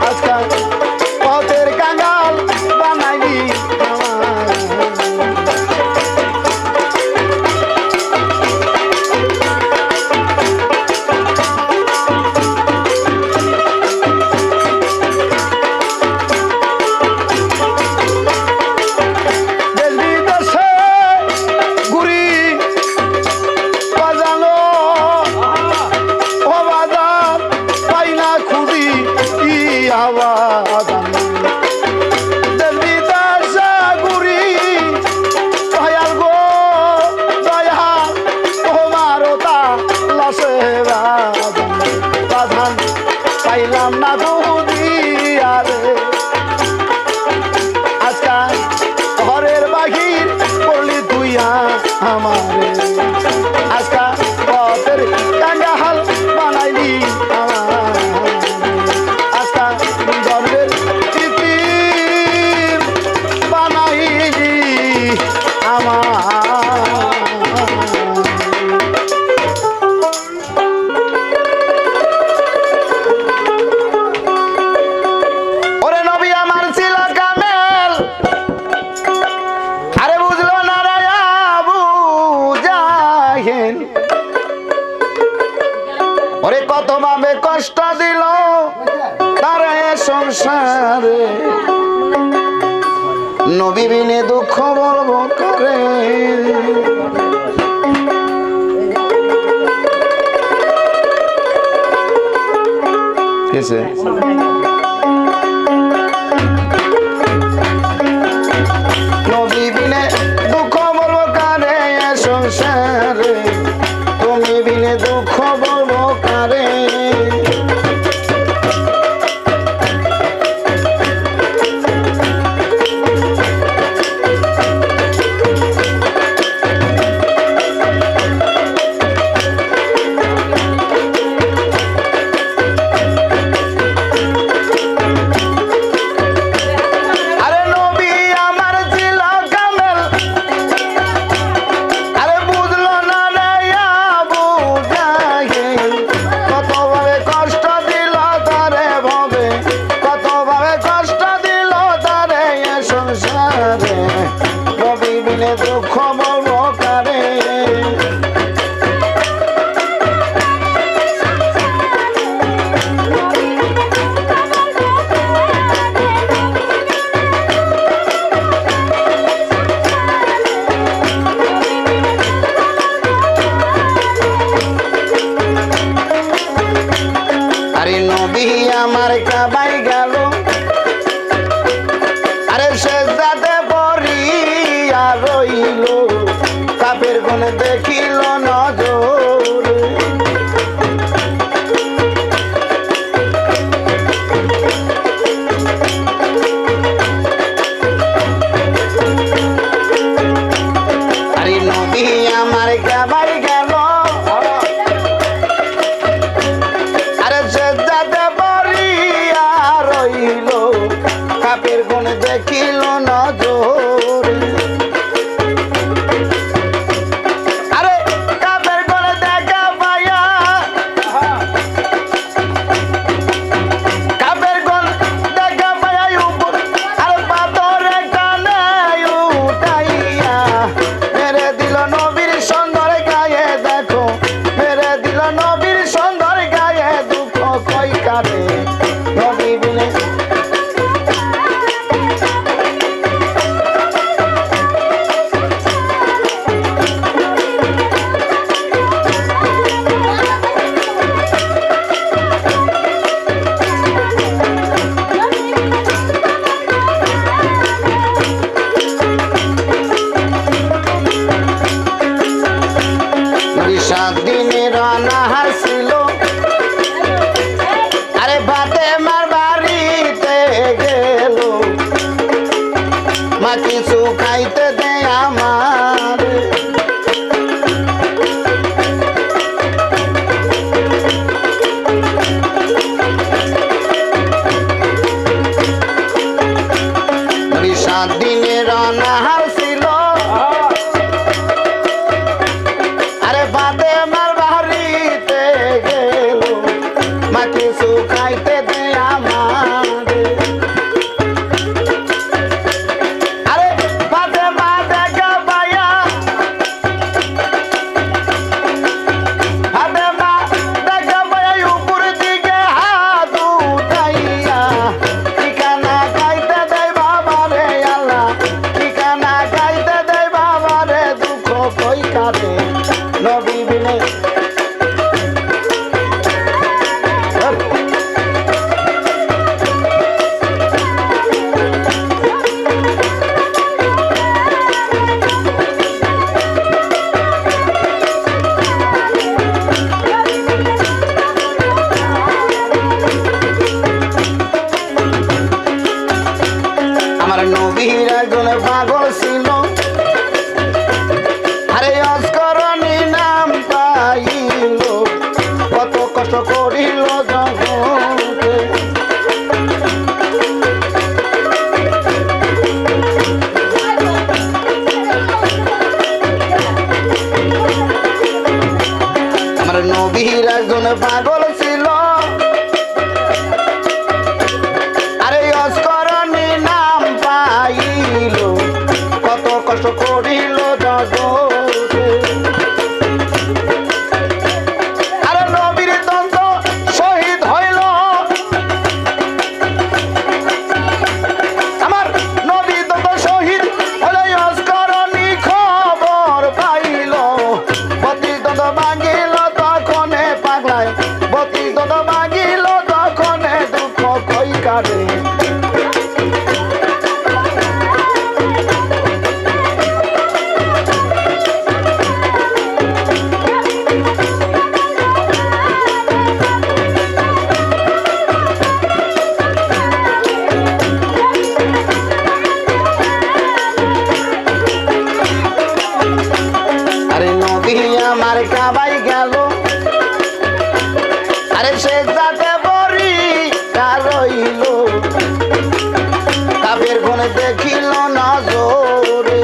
A: আজকাল পথের কাঙ্গাল বানাইলি পাইলাম না দুদিয়ারে আজকাল ঘরের বাহির করলি তুই আমারে আজকাল পথের কাঙ্গাল বানাইলি আমার আজকাল জন্মের স্মৃতি বানাইলি আমার ওরে কত ভাবে কষ্ট দিল তারা সংসারে নবী বিনে দুঃখ বলবো করে নবী বিনে দুঃখ বলবো কারে সংসারে তুমি বিনে দুঃখ বলবো কারে বিনে দুঃখ বলবো কারে আরে নবী আমার কাবাই গেল আরে সেজদাতে পড়িয়া রইল কাফের কোন দেখিল নজর আরে নবী আমার কাবাই গেল কাপের কোন দেখিল নজর আরে কাপের কোন দেখা পায়া কাপের কোন দেখা পায়া উপর আর পাথরে কানে উঠাইয়া মেরে দিল নবীর সুন্দর গায়ে দেখো মেরে দিল নবীর সুন্দর গায়ে দুঃখ কই কাটে নবী বিনে সাত দিনের অনাহার ছিল আরে বাতে মার বাড়িতে গেল মা কিছু খাইতে দে আমার সাত দিনের অনাহার ছিল বাদে মার বাড়িতে গেল মা কিছু খাইতে দে আমার আরে বাদে মা দেখা পায়া বাদে মা দেখা পায়া উপর দিকে হাত উঠাইয়া ঠিকানা খাইতে দেয় বাবা রে আল্লাহ ঠিকানা খাইতে দেয় বাবা রে দুঃখ কই কাটে নবী বিনে আমার নবীর একজন পাগল ছিল আরে অস্করণী নাম পাইল কত কষ্ট করিল জগতে আমার নবীর একজন পাগল ছিল আরে অস্করণী নাম পাইল কত কষ্ট করিল জগতে আরে নবীর দ্বন্দ্ব শহীদ হইল আমার নবীর দ্বন্দ্ব শহীদ হলে অস্করণী খবর পাইল বত্রিশ দ্বন্দ্ব ভাঙিল তখনে পাগলায় বত্রিশ দ্বন্দ্ব ভাঙিল তখনে দুঃখ কই কাটে আমার কাবাই গেল আরে সে যাতে বরি রইল কাবের গুণে দেখিল নজরে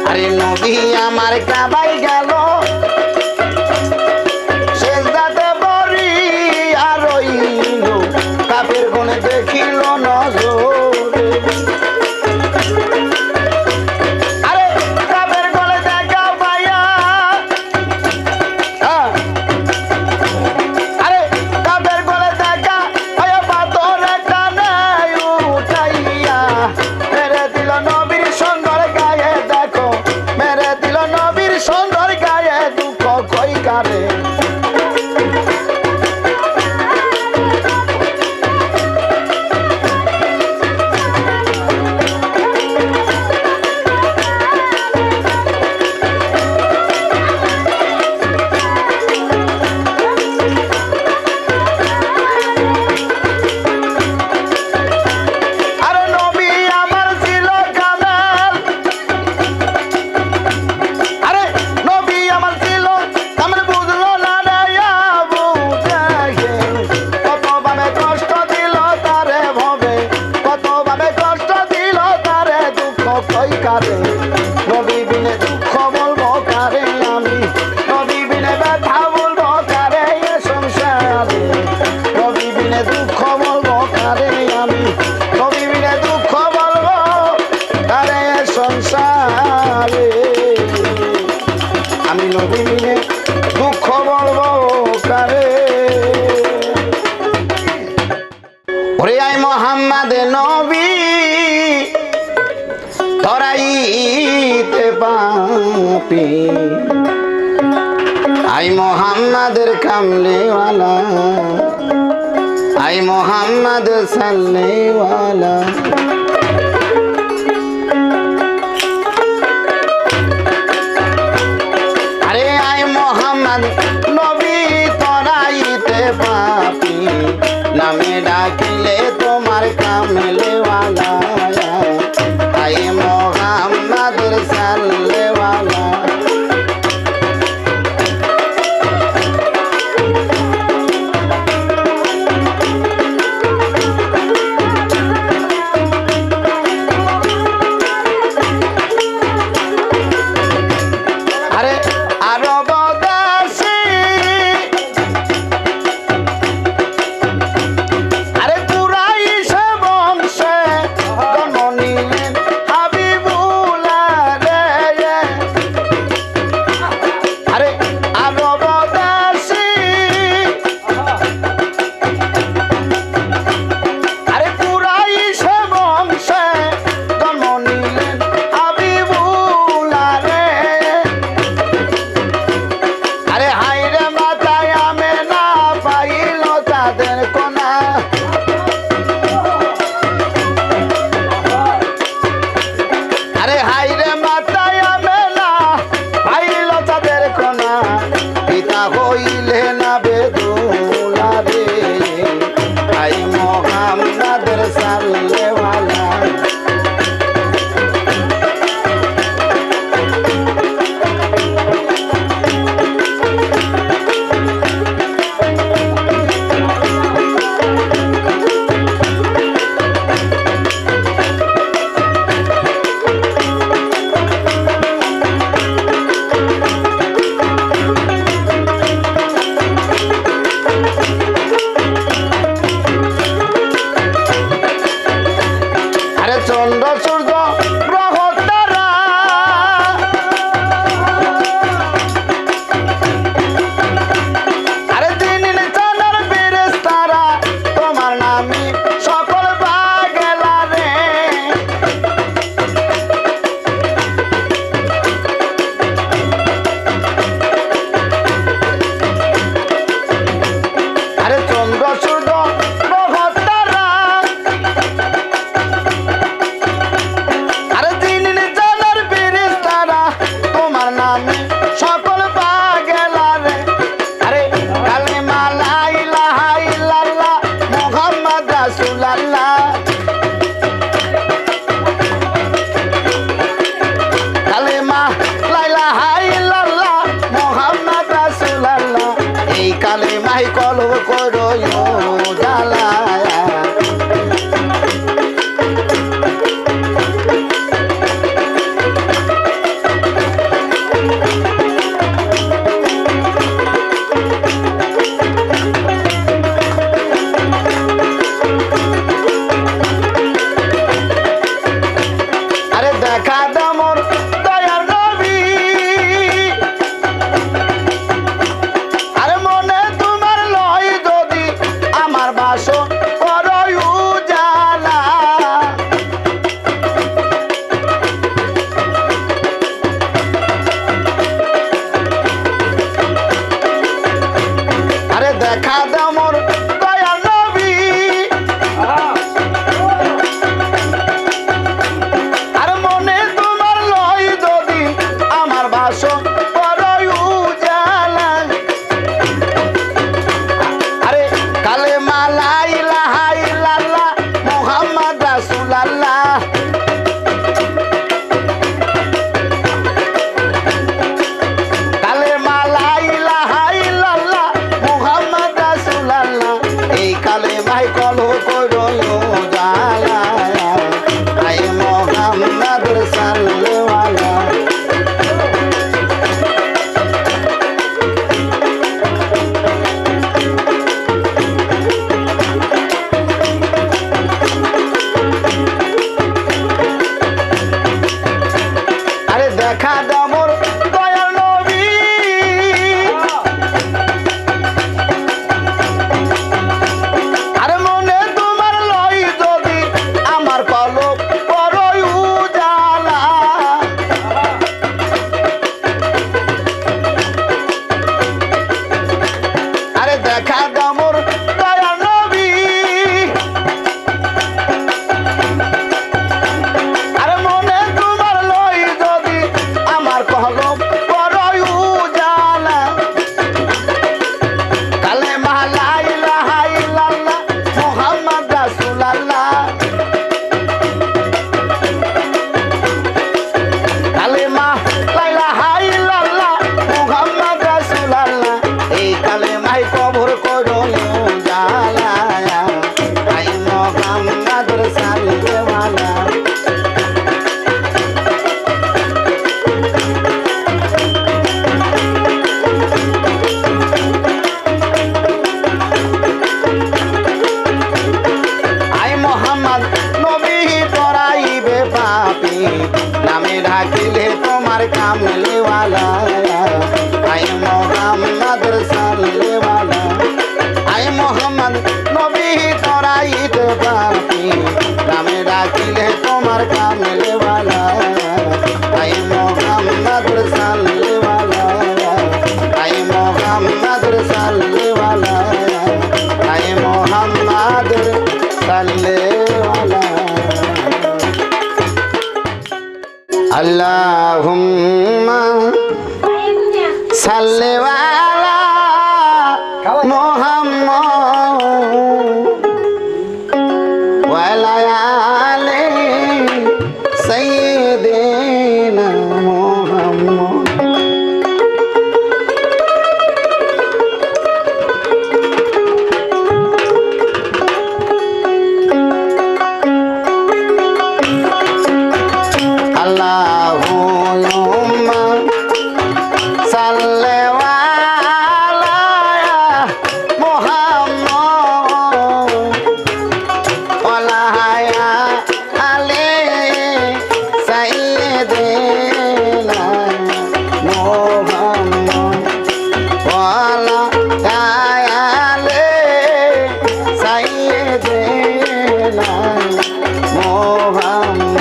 A: আরে নবী আমার কাবাই গেল সে আই মোহাম্মদের কামলিওয়ালা, আই মোহাম্মদ সাল্লিওয়ালা। আরে আই মোহাম্মদ নবী তরাইতে পাপি, নামে ডাকিলে তোমার কামলিওয়ালা, আই মোহাম্মদের সাল্লিওয়ালা। হইলে না বেদুলা রে, আই মোহাম্মদের সাল্লেওয়ালা। চন্দ্র সূর্য গ্রহ তারা, আরে দিন চাঁদের ফেরেশতারা, তোমার নামে সকল পাগলা রে। আরে চন্দ্র সূর্য গ্রহ তারা, সকল পাগলা রে। আরে কালিমা লা ইলাহা ইল্লাল্লাহ মুহাম্মদ রাসূলুল্লাহ, কালিমা লা ইলাহা ইল্লাল্লাহ মুহাম্মদ রাসূলুল্লাহ, এই কালিমাই কলব করো জালা। দেখা দামর দয়ার নবী, আরে মনে তোমার লয় যদি আমার বাসন করই উজালা। আরে দেখা দামর দয়ার নবী, আরে কালেমা লা ইলাহা ইল্লাল্লাহ মুহাম্মদ রাসূলুল্লাহ, কালেমা লা ইলাহা ইল্লাল্লাহ মুহাম্মদ রাসূলুল্লাহ, ওয়ালা মোহাম্মদ ওয়ালা আলি সাইয়্যিদিনা মোহাম্মদ আল্লাহুম্মা সাল্লি আলা মুহাম্মদ ওয়ালা আলি সাইয়্যিদিনা মুহাম্মদ ওয়ালা আলি সাইয়্যিদিনা মুহাম্মদ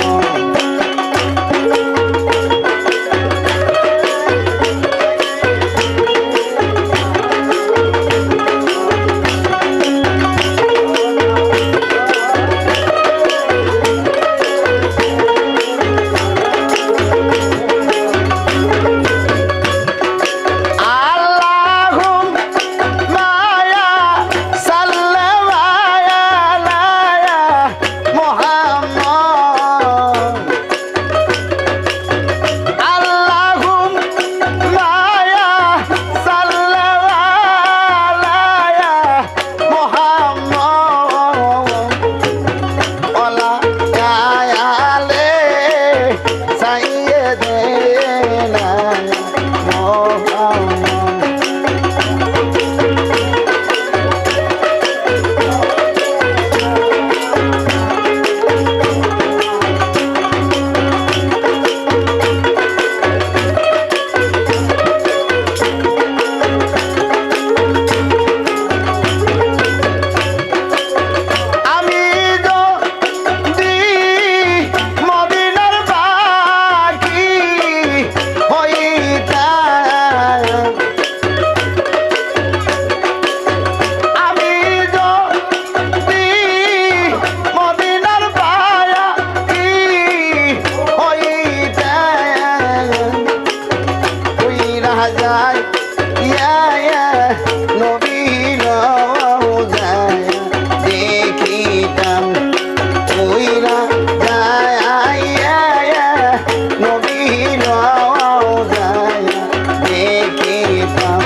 A: যায় ইয়া ইয়া নবী রওজায় দেখিতাম উইরা যায় ইয়া ইয়া নবী রওজায় দেখিতাম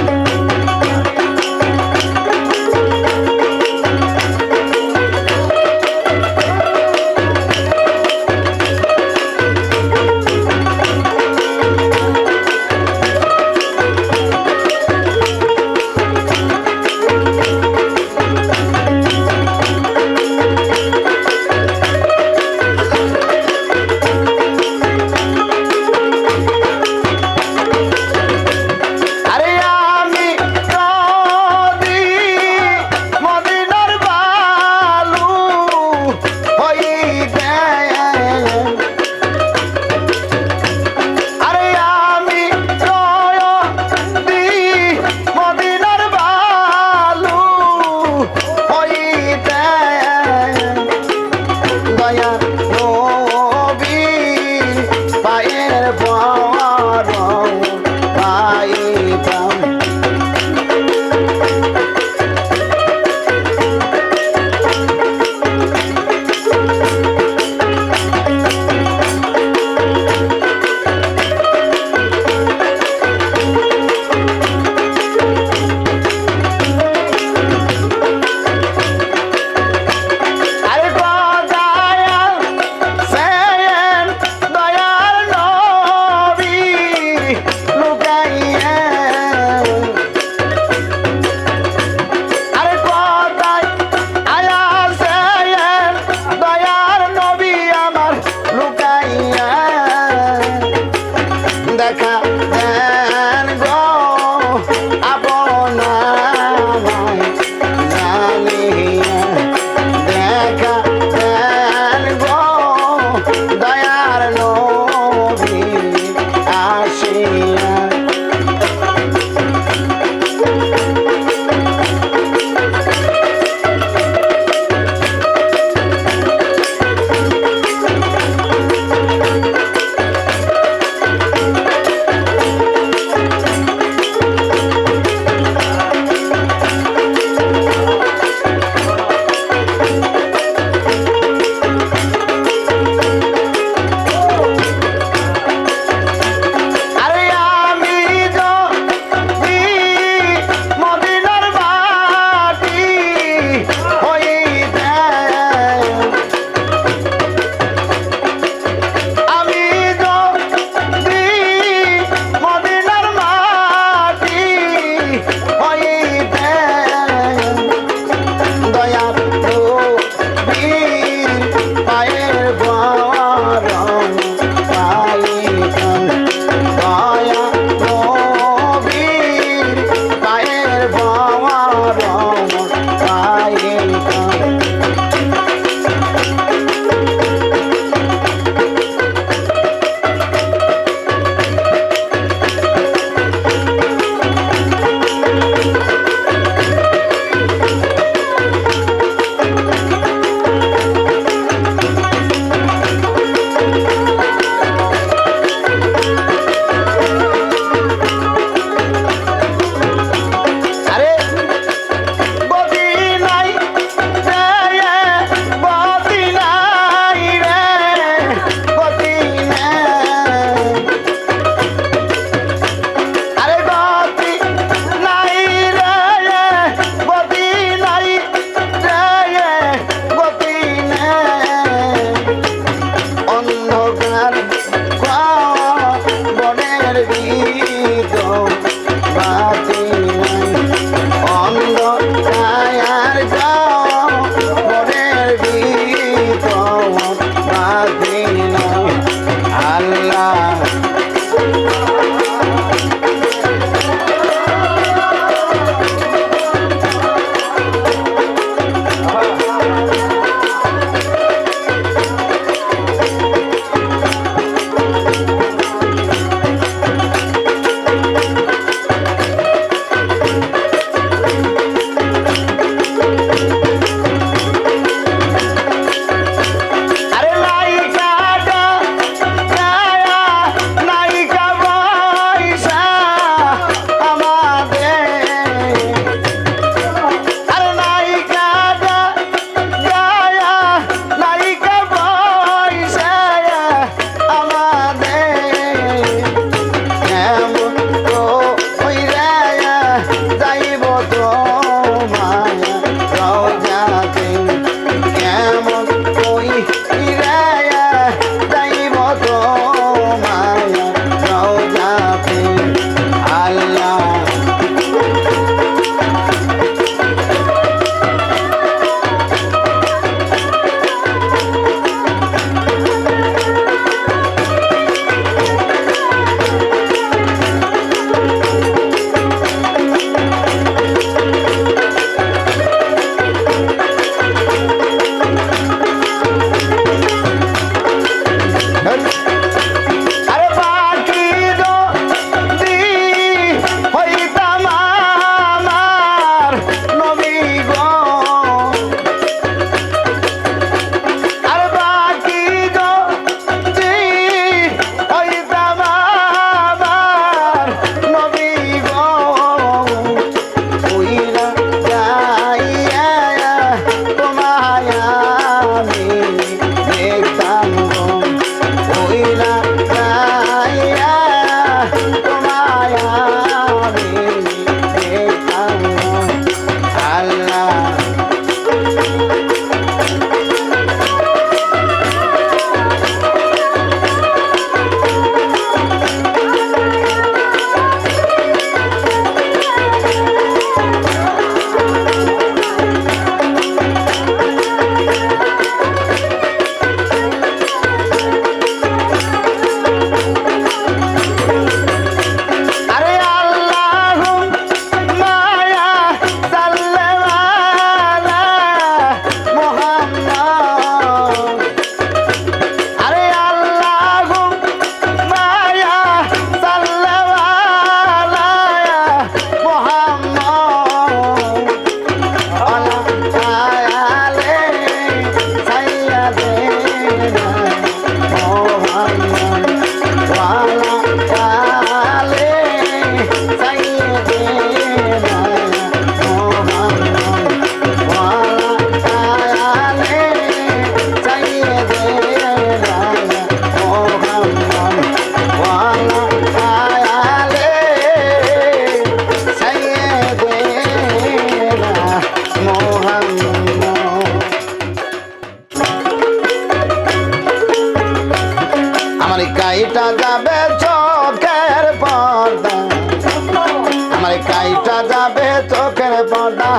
A: কাইটা যাবে চোখের পর্দা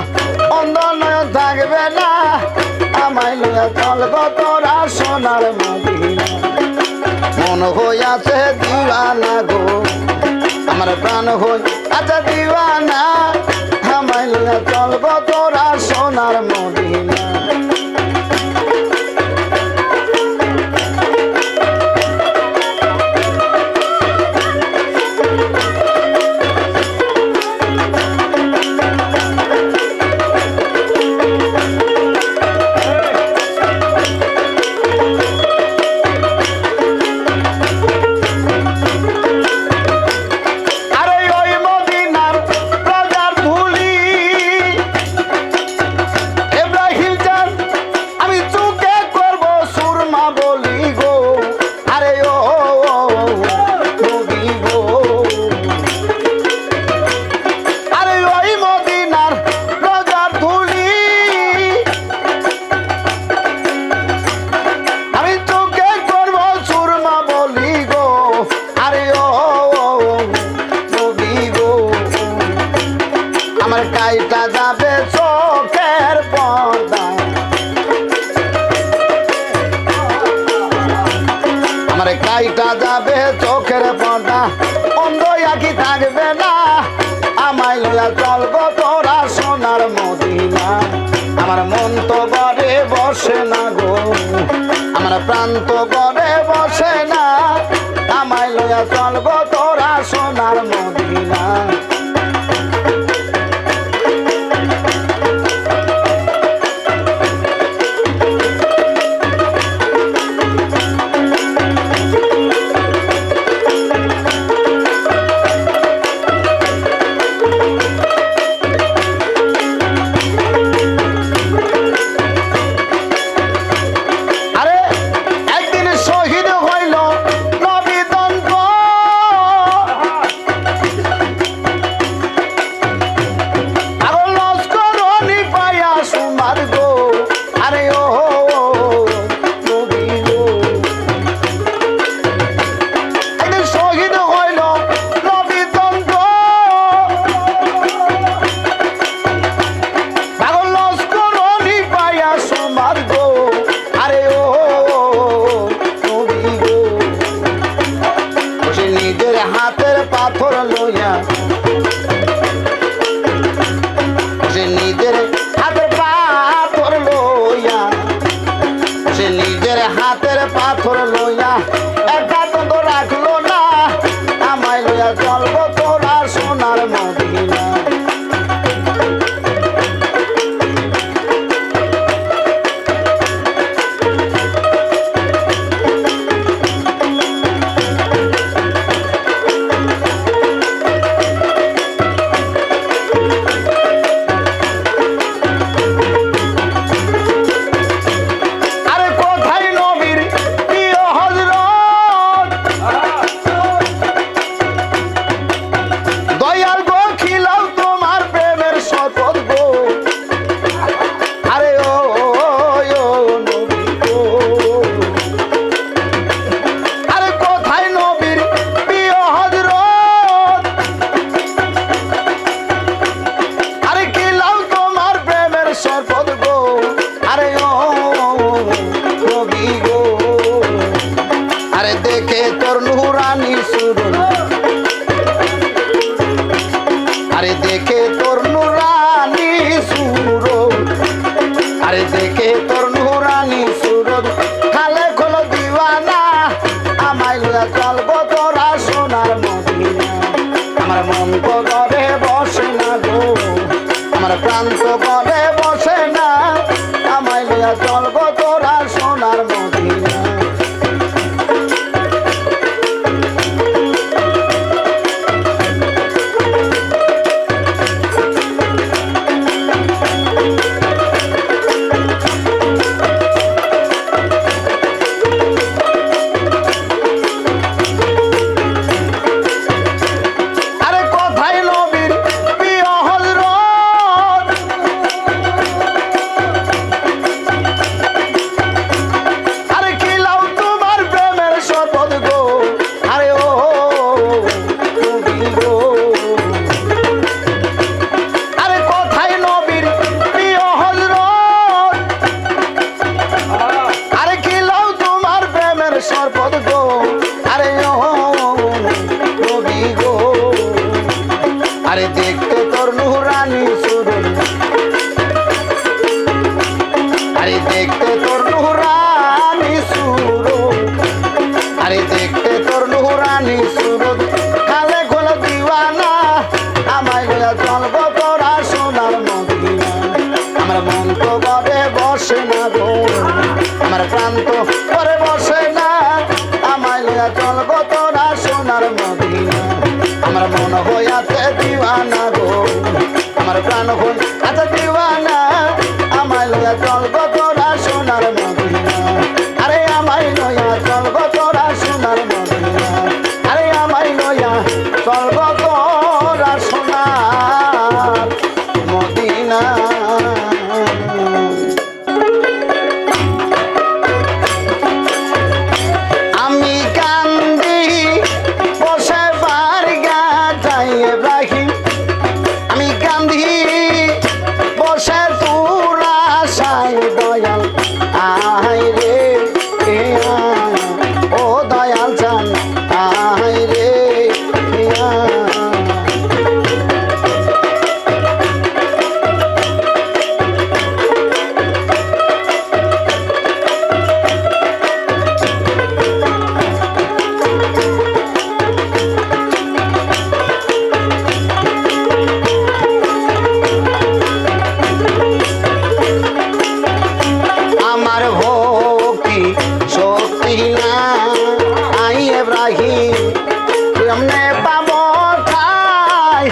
A: অন্ধ নয়ন থাকবে না আমায় লইয়া চল গো তোরা সোনার মদিনা মন হইয়াছে দিওয়ানা গো আমার প্রাণ হই আচ্ছা দিওয়ানা আমায় লইয়া চল গো তোরা সোনার মদিনা কাইটা যাবে চোখের পর্দা আমার কাইটা যাবে চোখের পর্দা অন্ধ আঁখি থাকবে না আমায় লইয়া চল গো তোরা সোনার মদিনা আমার মন তো ঘরে বসে না গো আমার প্রাণ তো ঘরে বসে না আমায় লইয়া চল গো তোরা সোনার মদিনা হাতের পাথর লইয়া সে নিজের হাতের পাথর লইয়া সে নিজের হাতের পাথর লইয়া একটা তো রাখলো না আমায় লইয়া চলবো তোরা সোনার মদিনা দেখে তোর নুরানি সুরন আরে দেখে তোর নুরানি সুরন আরে দেখে তোর নুরানি সুরন খালে খোলো দিওয়ানা আমায় লইয়া চলবো তোরা সোনার মদিনা আমার মন তো ঘরে বসে না গো আমার প্রাণ তো ঘরে বসে না আমায় লইয়া চলবো তোরা সোনার মদিনা তোরা সোনার মদিনা আমার মন তো ঘরে বসে না গো আমার প্রাণ তো ঘরে বসে না আমায় লইয়া চল গো তোরা সোনার মদিনা আমার মন হইয়াছে দিওয়ানা গো আমার প্রাণ হইয়াছে দিওয়ানা আমায় লইয়া চল গো তোরা সোনার মদিনা আরে আমায় লইয়া চল গো তোরা সোনার মদিনা আরে আমায় লইয়া চল গো তোরা সোনার মদিনা আমি কান্দি বসে বারগা যাই ইব্রাহিম আমি কান্দি বসে তোরা সাই দয়াল আহাই রে ও দয়াল জান আহাই রে আমার ভক্তি শক্তি না আই ইব্রাহিম কেমনে পাবো ঠাই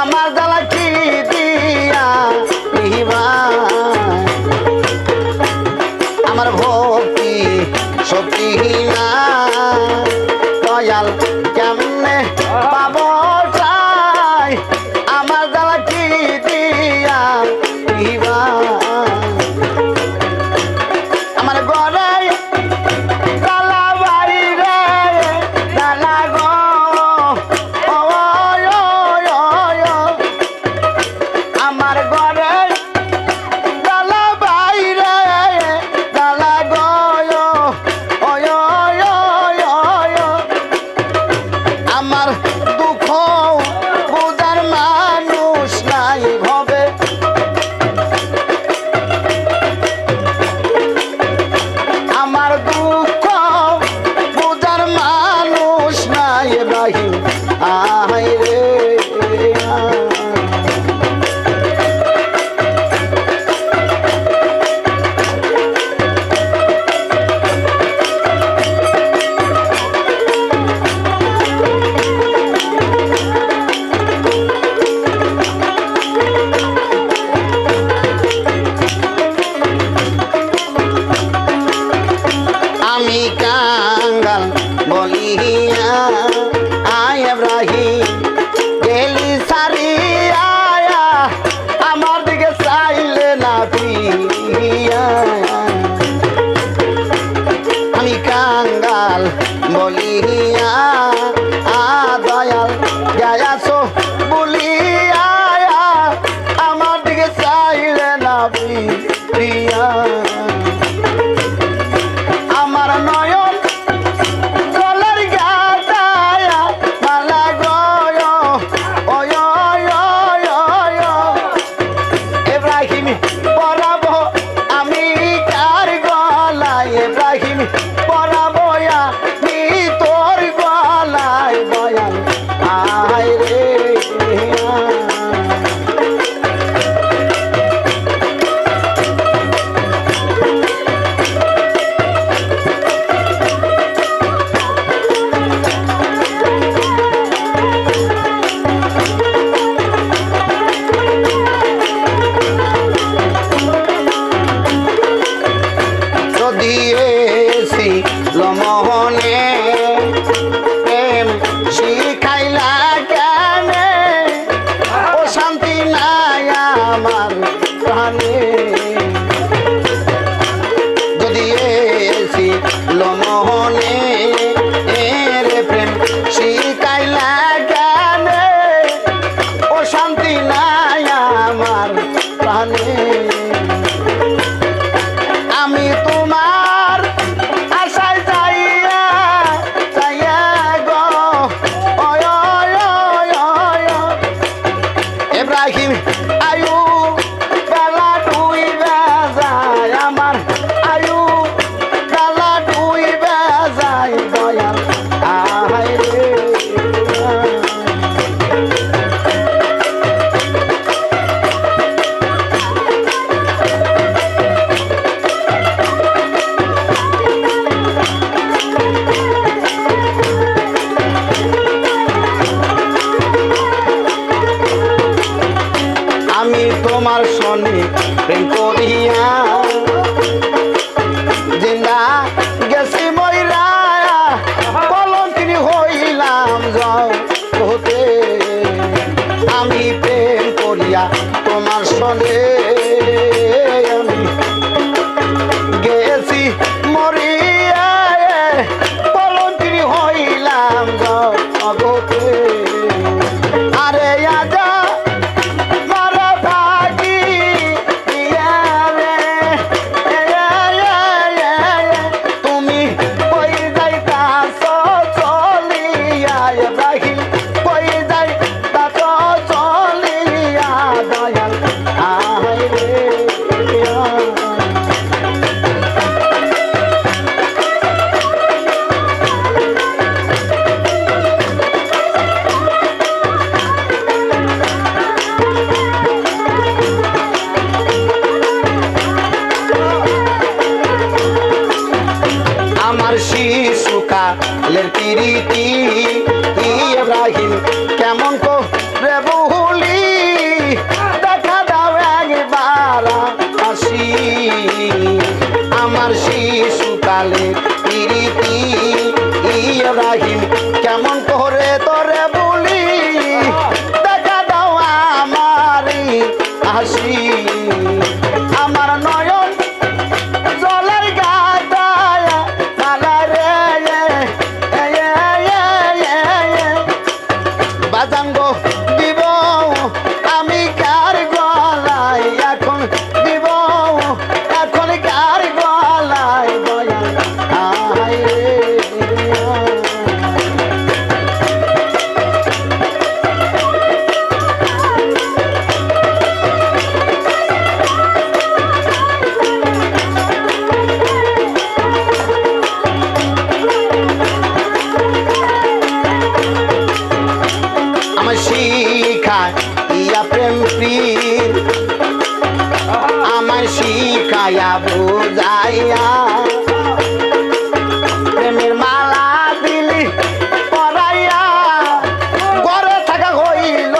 A: আমার জ্বালা কি দিয়া আমার ভক্তি শক্তি না দয়াল কেমনে পাবো ঠাই আমার জ্বালা কি দিয়া আমার ঘরে তালা বাড়ি রে তালা গো আমার ঘরে তালা বাইরে তালা গো আমার দুঃখ বুঝার মানুষ নাই ভবে আমার দুঃখ বুঝার মানুষ নাই ইব্রাহিম আহাই রে আমি কাঙ্গাল বলিয়া আয় ইব্রাহিম গেলি সারিয়া আমার দিকে চাইলে না প্রিয়া আমি কাঙ্গাল বলিয়া দয়াল গায়াছো বলিয়া আমার দিকে চাইলে না প্রিয়া আমার নয়ন জলের গাদায়া মালা গয় ইব্রাহিম পরাবো আমি কার গলায় ইব্রাহিম পরাবো আমি তোর গলায় দয়াল আয় রে দিয়েছি লমহনে প্রেম শিখাইলা জ্ঞানে ও শান্তি নাই আমার প্রাণে যদি এসি লমহনে রে প্রেম শিখাইলা জ্ঞানে ও শান্তি নাই আমার প্রাণে আমি তোমার আশায় যাইয়া যাইয়া গো ইব্রাহিম আয়ু বেলা ডুইবা যায় আমার আয়ু বেলা ডুইবা যায় দয়াল আহাই রে আমি তোমার সনে প্রেম করিয়া জিন্দা গেছি মইরা কলঙ্কিনী হইলাম জগতে আমি প্রেম করিয়া তোমার সনে আমি গেছি মরিয়া কলঙ্কিনী হইলাম জগতে আরে আজা মারা ভাগি তুমি কই যাইতাছ চলিয়া ইব্রাহিম কই যাইতাছ চলিয়া দয়াল আয় রে আমার শিশুকালের প্রীতি ইব্রাহিম কেমন করে ভুলি দেখা দাও একবার আসি আমার শিশুকালের প্রীতি ইব্রাহিম কেমন করে তোরে ভুলি দেখা দাও আমারই হাসি আমার নয়ন জলের গাদায় বাজাঙ্গ দিব আমি কার গলায় এখন দিব এখন কার গলায় দয়া আয় রে আমার শিখা ইয়া প্রেম প্রীত আমার শিখায়া বুঝাইয়া প্রেমের মালা দিলি পরাইয়া ঘরে থাকা হইল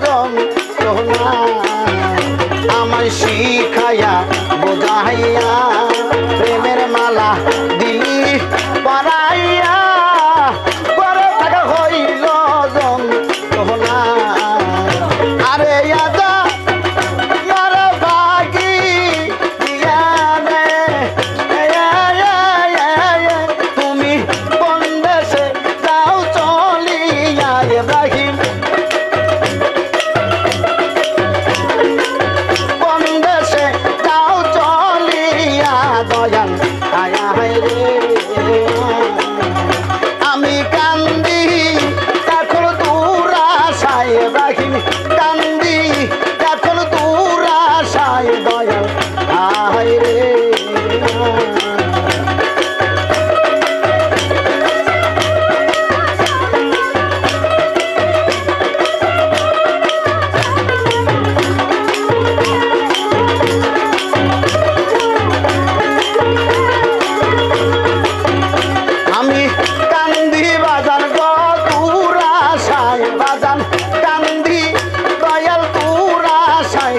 A: যন্ত্রণা আমার শিখায়া বুঝাইয়া প্রেমের মালা দিলি পরাইয়া ঘরে থাকা হইল যন্ত্রণা আরে আজা মারা ভাগি তুমি কোন দেশে যাও চলিয়া ইব্রাহিম কোন দেশে যাও চলিয়া দয়াল আয়া রে আমি কান্দি এখন দূর আশায় ইব্রাহিম কান্দি এখন দূর আশায় দয়াল আয় রে আমি কান্দি বাজান গো দূর আশায় বাজান কান্দি দয়াল দূর আশায়